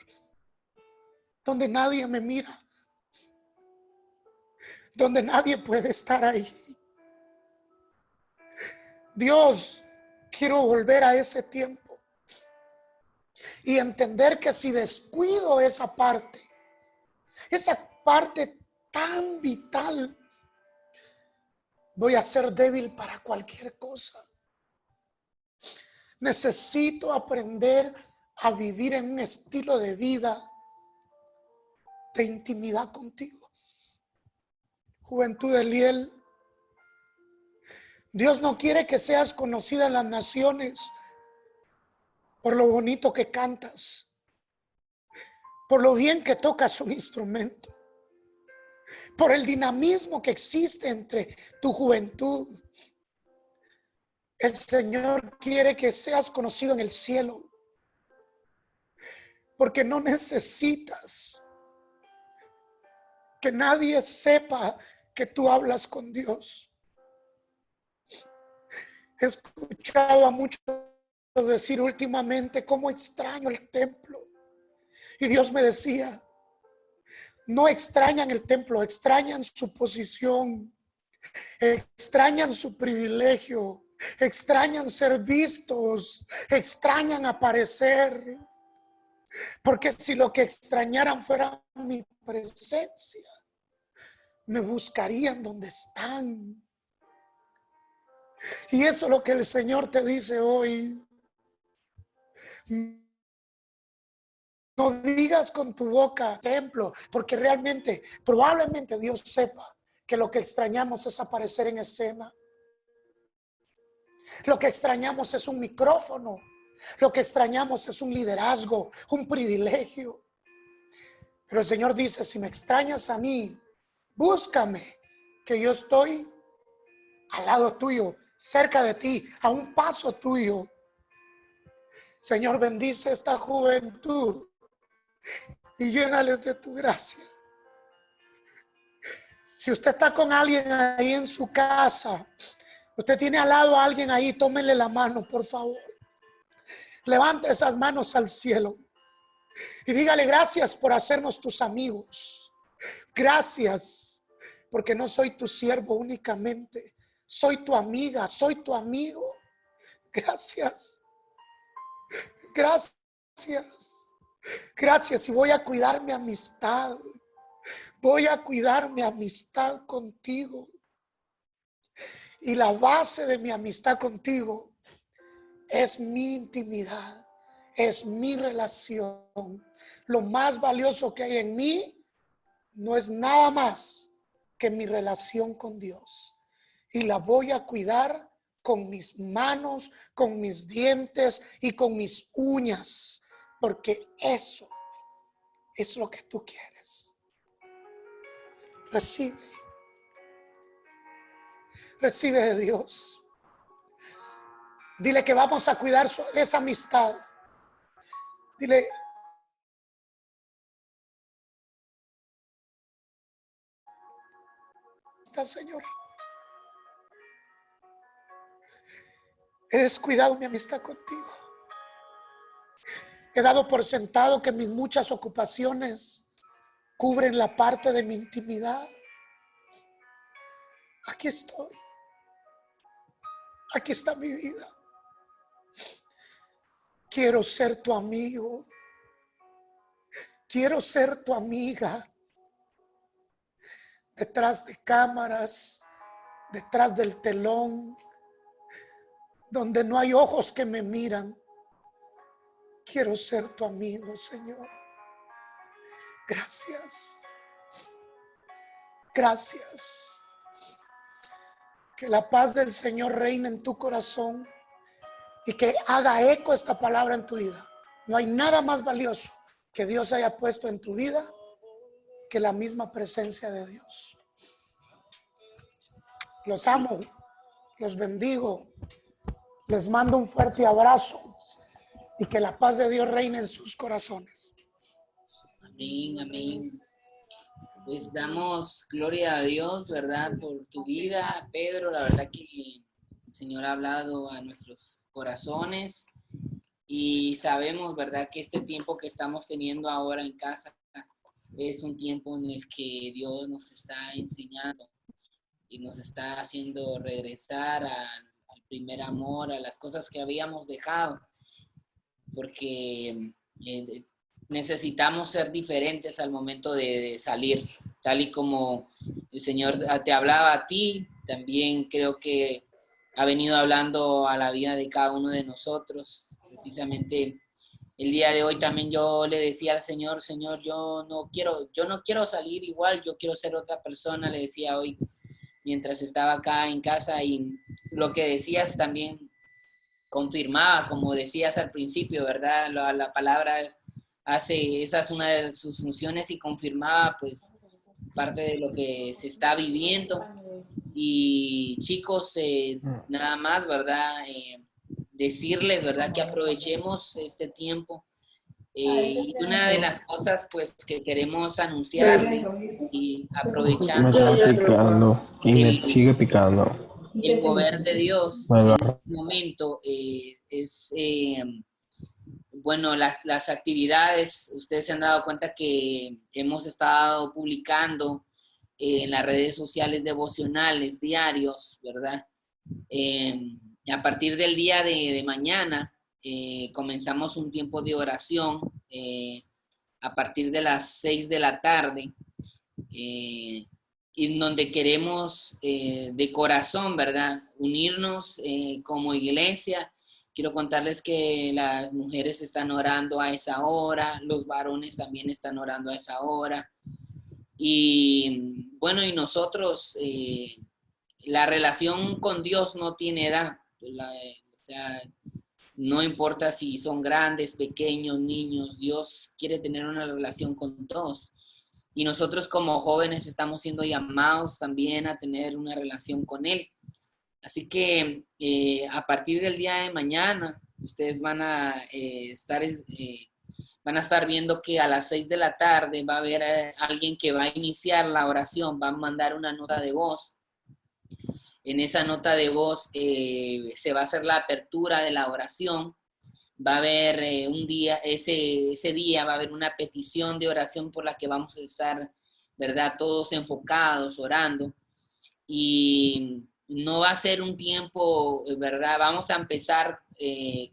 donde nadie me mira, donde nadie puede estar ahí. Dios, quiero volver a ese tiempo y entender que si descuido esa parte tan vital, voy a ser débil para cualquier cosa. Necesito aprender a vivir en un estilo de vida de intimidad contigo. Juventud de Liel, Dios no quiere que seas conocida en las naciones por lo bonito que cantas, por lo bien que tocas un instrumento, por el dinamismo que existe entre tu juventud. El Señor quiere que seas conocido en el cielo, porque no necesitas que nadie sepa que tú hablas con Dios. He escuchado a muchos decir últimamente: cómo extraño el templo, Y Dios me decía, no extrañan el templo, extrañan su posición, extrañan su privilegio, extrañan ser vistos, extrañan aparecer. Porque si lo que extrañaran fuera mi presencia, me buscarían donde están. Y eso es lo que el Señor te dice hoy. No digas con tu boca templo, porque realmente, probablemente Dios sepa que lo que extrañamos es aparecer en escena. Lo que extrañamos es un micrófono. Lo que extrañamos es un liderazgo, un privilegio. Pero el Señor dice, si me extrañas a mí, búscame, que yo estoy al lado tuyo, cerca de ti, a un paso tuyo. Señor, bendice esta juventud y llénales de tu gracia. Si usted está con alguien ahí en su casa, usted tiene al lado a alguien ahí, tómele la mano, por favor. Levante esas manos al cielo y dígale gracias por hacernos tus amigos. Gracias porque no soy tu siervo únicamente, soy tu amiga, soy tu amigo. Gracias. Gracias. Gracias, y voy a cuidar mi amistad. Voy a cuidar mi amistad contigo. Y la base de mi amistad contigo es mi intimidad, es mi relación. Lo más valioso que hay en mí no es nada más que mi relación con Dios. Y la voy a cuidar con mis manos, con mis dientes y con mis uñas, porque eso es lo que tú quieres. Recibe. Recibe de Dios. Dile que vamos a cuidar esa amistad. Dile, está, Señor. He descuidado mi amistad contigo. He dado por sentado que mis muchas ocupaciones cubren la parte de mi intimidad. Aquí estoy. Aquí está mi vida. Quiero ser tu amigo. Quiero ser tu amiga. Detrás de cámaras, detrás del telón, donde no hay ojos que me miran. Quiero ser tu amigo, Señor. Gracias. Gracias. Que la paz del Señor reine en tu corazón y que haga eco esta palabra en tu vida. No hay nada más valioso que Dios haya puesto en tu vida que la misma presencia de Dios. Los amo, los bendigo, les mando un fuerte abrazo y que la paz de Dios reine en sus corazones. Amén, amén. Pues damos gloria a Dios, ¿verdad? Por tu vida, Pedro. La verdad que el Señor ha hablado a nuestros corazones y sabemos, ¿verdad? Que este tiempo que estamos teniendo ahora en casa es un tiempo en el que Dios nos está enseñando y nos está haciendo regresar al primer amor, a las cosas que habíamos dejado, porque necesitamos ser diferentes al momento de salir, tal y como el Señor te hablaba a ti, también creo que ha venido hablando a la vida de cada uno de nosotros. Precisamente el día de hoy también yo le decía al Señor, Señor, yo no quiero salir igual, yo quiero ser otra persona, le decía hoy mientras estaba acá en casa, y lo que decías también confirmaba, como decías al principio, ¿verdad? La palabra esa es una de sus funciones y confirmaba pues parte de lo que se está viviendo. Y chicos, nada más, ¿verdad? Decirles, ¿verdad? Que aprovechemos este tiempo. Y una de las cosas pues que queremos anunciarles y aprovechando Me está picando y me sigue picando. el poder de Dios en este momento es bueno, las actividades, ustedes se han dado cuenta que hemos estado publicando en las redes sociales devocionales diarios, ¿verdad? A partir del día de mañana comenzamos un tiempo de oración a partir de las 6 de la tarde, en donde queremos de corazón, ¿verdad? Unirnos como iglesia. Quiero contarles que las mujeres están orando a esa hora, los varones también están orando a esa hora. Y bueno, y nosotros, la relación con Dios no tiene edad. O sea, no importa si son grandes, pequeños, niños, Dios quiere tener una relación con todos. Y nosotros como jóvenes estamos siendo llamados también a tener una relación con Él. Así que a partir del día de mañana, ustedes van a estar viendo que a las 6 de la tarde va a haber alguien que va a iniciar la oración, va a mandar una nota de voz. En esa nota de voz se va a hacer la apertura de la oración. Va a haber un día, ese día va a haber una petición de oración por la que vamos a estar, ¿verdad? Todos enfocados, orando. Y no va a ser un tiempo, ¿verdad? Vamos a empezar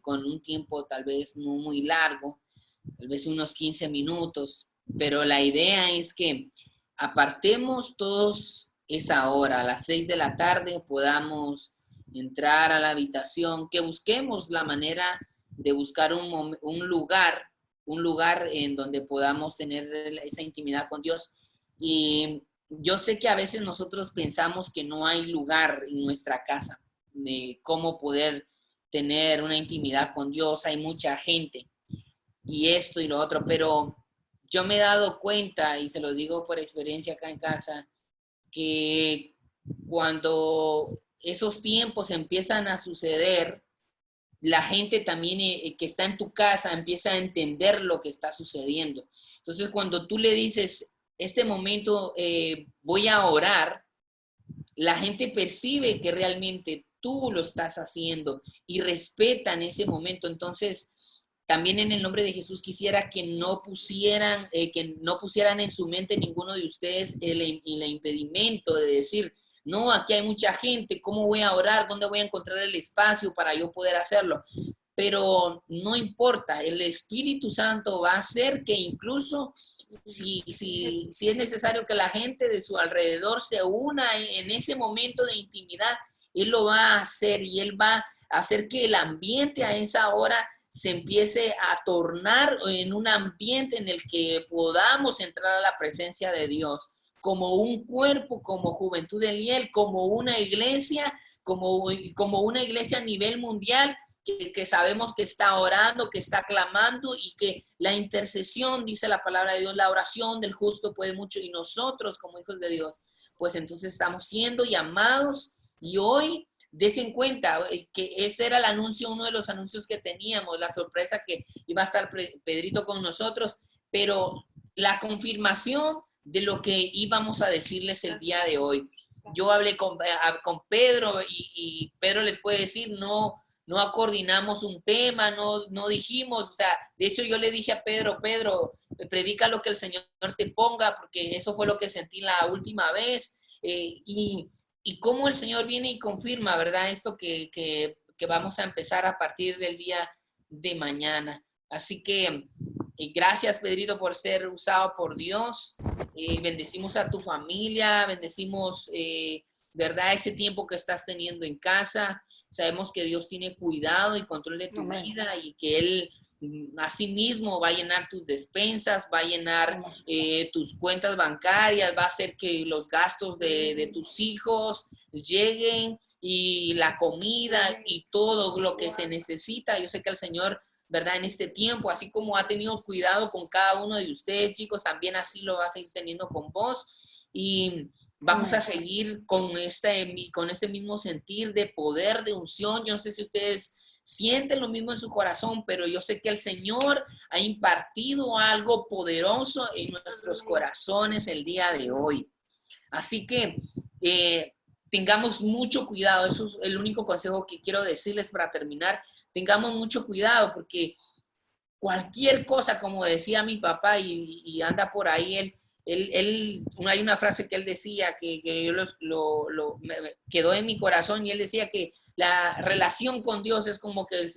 con un tiempo tal vez no muy largo, tal vez unos 15 minutos, pero la idea es que apartemos todos esa hora, a las 6 de la tarde, podamos entrar a la habitación, que busquemos la manera de buscar un lugar en donde podamos tener esa intimidad con Dios. Y yo sé que a veces nosotros pensamos que no hay lugar en nuestra casa de cómo poder tener una intimidad con Dios. Hay mucha gente y esto y lo otro, pero yo me he dado cuenta, y se lo digo por experiencia acá en casa, que cuando esos tiempos empiezan a suceder, la gente también que está en tu casa empieza a entender lo que está sucediendo. Entonces, cuando tú le dices, este momento voy a orar, la gente percibe que realmente tú lo estás haciendo y respetan ese momento. Entonces, también en el nombre de Jesús quisiera que no pusieran en su mente ninguno de ustedes el impedimento de decir, no, aquí hay mucha gente, ¿cómo voy a orar? ¿Dónde voy a encontrar el espacio para yo poder hacerlo? Pero no importa, el Espíritu Santo va a hacer que incluso si es necesario que la gente de su alrededor se una en ese momento de intimidad, Él lo va a hacer y Él va a hacer que el ambiente a esa hora se empiece a tornar en un ambiente en el que podamos entrar a la presencia de Dios como un cuerpo, como Juventud de Liel, como una iglesia, como una iglesia a nivel mundial que sabemos que está orando, que está clamando y que la intercesión, dice la palabra de Dios, la oración del justo puede mucho y nosotros como hijos de Dios, pues entonces estamos siendo llamados y hoy des en cuenta que ese era el anuncio, uno de los anuncios que teníamos, la sorpresa que iba a estar Pedrito con nosotros, pero la confirmación de lo que íbamos a decirles el día de hoy. Yo hablé con Pedro y Pedro les puede decir, no coordinamos un tema, no dijimos, o sea, de hecho yo le dije a Pedro, predica lo que el Señor te ponga, porque eso fue lo que sentí la última vez, y cómo el Señor viene y confirma, ¿verdad? Esto que vamos a empezar a partir del día de mañana. Así que gracias, Pedrito, por ser usado por Dios. Bendecimos a tu familia, bendecimos, ¿verdad? Ese tiempo que estás teniendo en casa. Sabemos que Dios tiene cuidado y control de tu vida y que Él asimismo va a llenar tus despensas, va a llenar tus cuentas bancarias, va a hacer que los gastos de tus hijos lleguen y la comida y todo lo que se necesita. Yo sé que el Señor, ¿verdad? En este tiempo, así como ha tenido cuidado con cada uno de ustedes, chicos, también así lo va a seguir teniendo con vos. Y vamos a seguir con este mismo sentir de poder, de unción. Yo no sé si ustedes sienten lo mismo en su corazón, pero yo sé que el Señor ha impartido algo poderoso en nuestros corazones el día de hoy. Así que tengamos mucho cuidado. Eso es el único consejo que quiero decirles para terminar. Tengamos mucho cuidado porque cualquier cosa, como decía mi papá, y anda por ahí, hay una frase que él decía que me quedó en mi corazón, y él decía que la relación con Dios es como que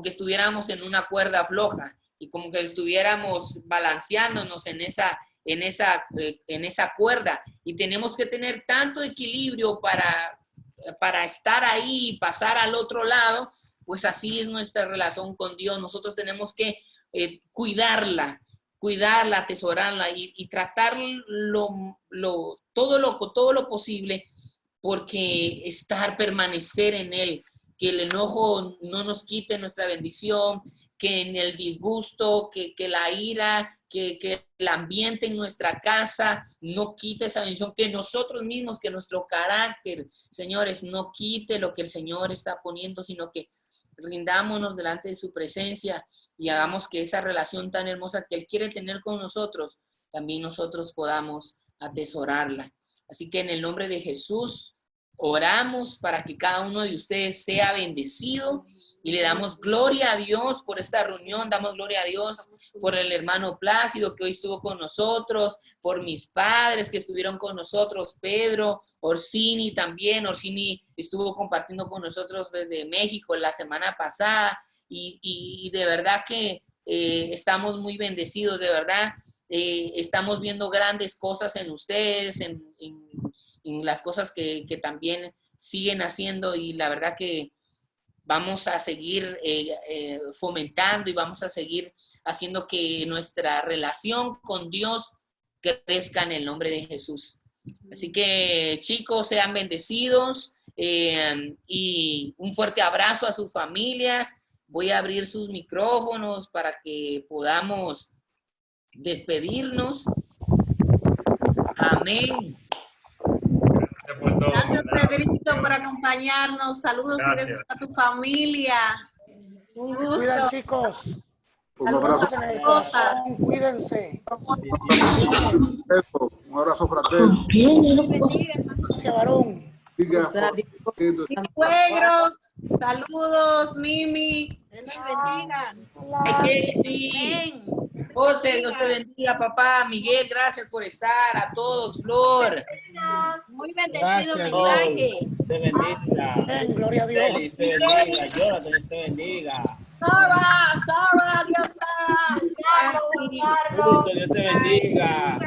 estuviéramos en una cuerda floja, y como que estuviéramos balanceándonos en esa cuerda, y tenemos que tener tanto equilibrio para estar ahí y pasar al otro lado. Pues así es nuestra relación con Dios. Nosotros tenemos que cuidarla, atesorarla y tratar todo lo posible, porque permanecer en Él, que el enojo no nos quite nuestra bendición, que en el disgusto, que la ira, que el ambiente en nuestra casa no quite esa bendición, que nosotros mismos, que nuestro carácter, señores, no quite lo que el Señor está poniendo, sino que rindámonos delante de su presencia y hagamos que esa relación tan hermosa que Él quiere tener con nosotros, también nosotros podamos atesorarla. Así que en el nombre de Jesús oramos para que cada uno de ustedes sea bendecido, y le damos gloria a Dios por esta reunión. Damos gloria a Dios por el hermano Plácido que hoy estuvo con nosotros, por mis padres que estuvieron con nosotros, Pedro, Orsini también. Orsini estuvo compartiendo con nosotros desde México la semana pasada, y de verdad que estamos muy bendecidos, de verdad. Estamos viendo grandes cosas en ustedes, en las cosas que también siguen haciendo, y la verdad que vamos a seguir fomentando y vamos a seguir haciendo que nuestra relación con Dios crezca en el nombre de Jesús. Así que, chicos, sean bendecidos, y un fuerte abrazo a sus familias. Voy a abrir sus micrófonos para que podamos despedirnos. Amén. Gracias, Pedrito, por acompañarnos. Saludos y besos a tu familia. Un gusto. Cuidan, chicos. Un abrazo, En el corazón, cuídense. un abrazo fraterno. Gracias, varón. Siga Suegros, saludos, Mimi. José, Dios te bendiga, papá. Miguel, gracias por estar. A todos, Flor. Muy bendecido mensaje. Te bendiga. Amén, gloria a Dios. Celis, te bendiga. Jonathan, te bendiga. Sara, Dios Bruto, Dios te bendiga.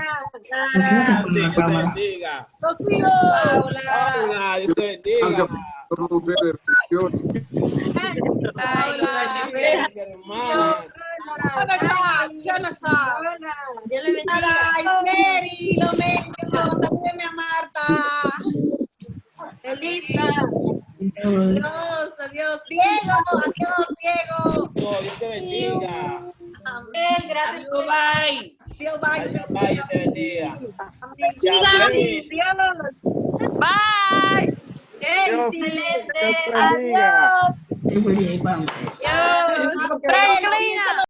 Sí, Dios te bendiga. Rocío. Paula, Dios te bendiga. todos ustedes. Bendiciones, hermanas. Jonathan. Dios le bendiga. Ay, Mary, lo mejor. Salúdeme a Marta. Elisa. Adiós. Diego, adiós, Diego. Dios te bendiga. Amén, gracias. Adiós, bye. Dios, bye. Bye, Dios te bendiga. Gracias, Dios. Bye. Excelente. Adiós. Adiós.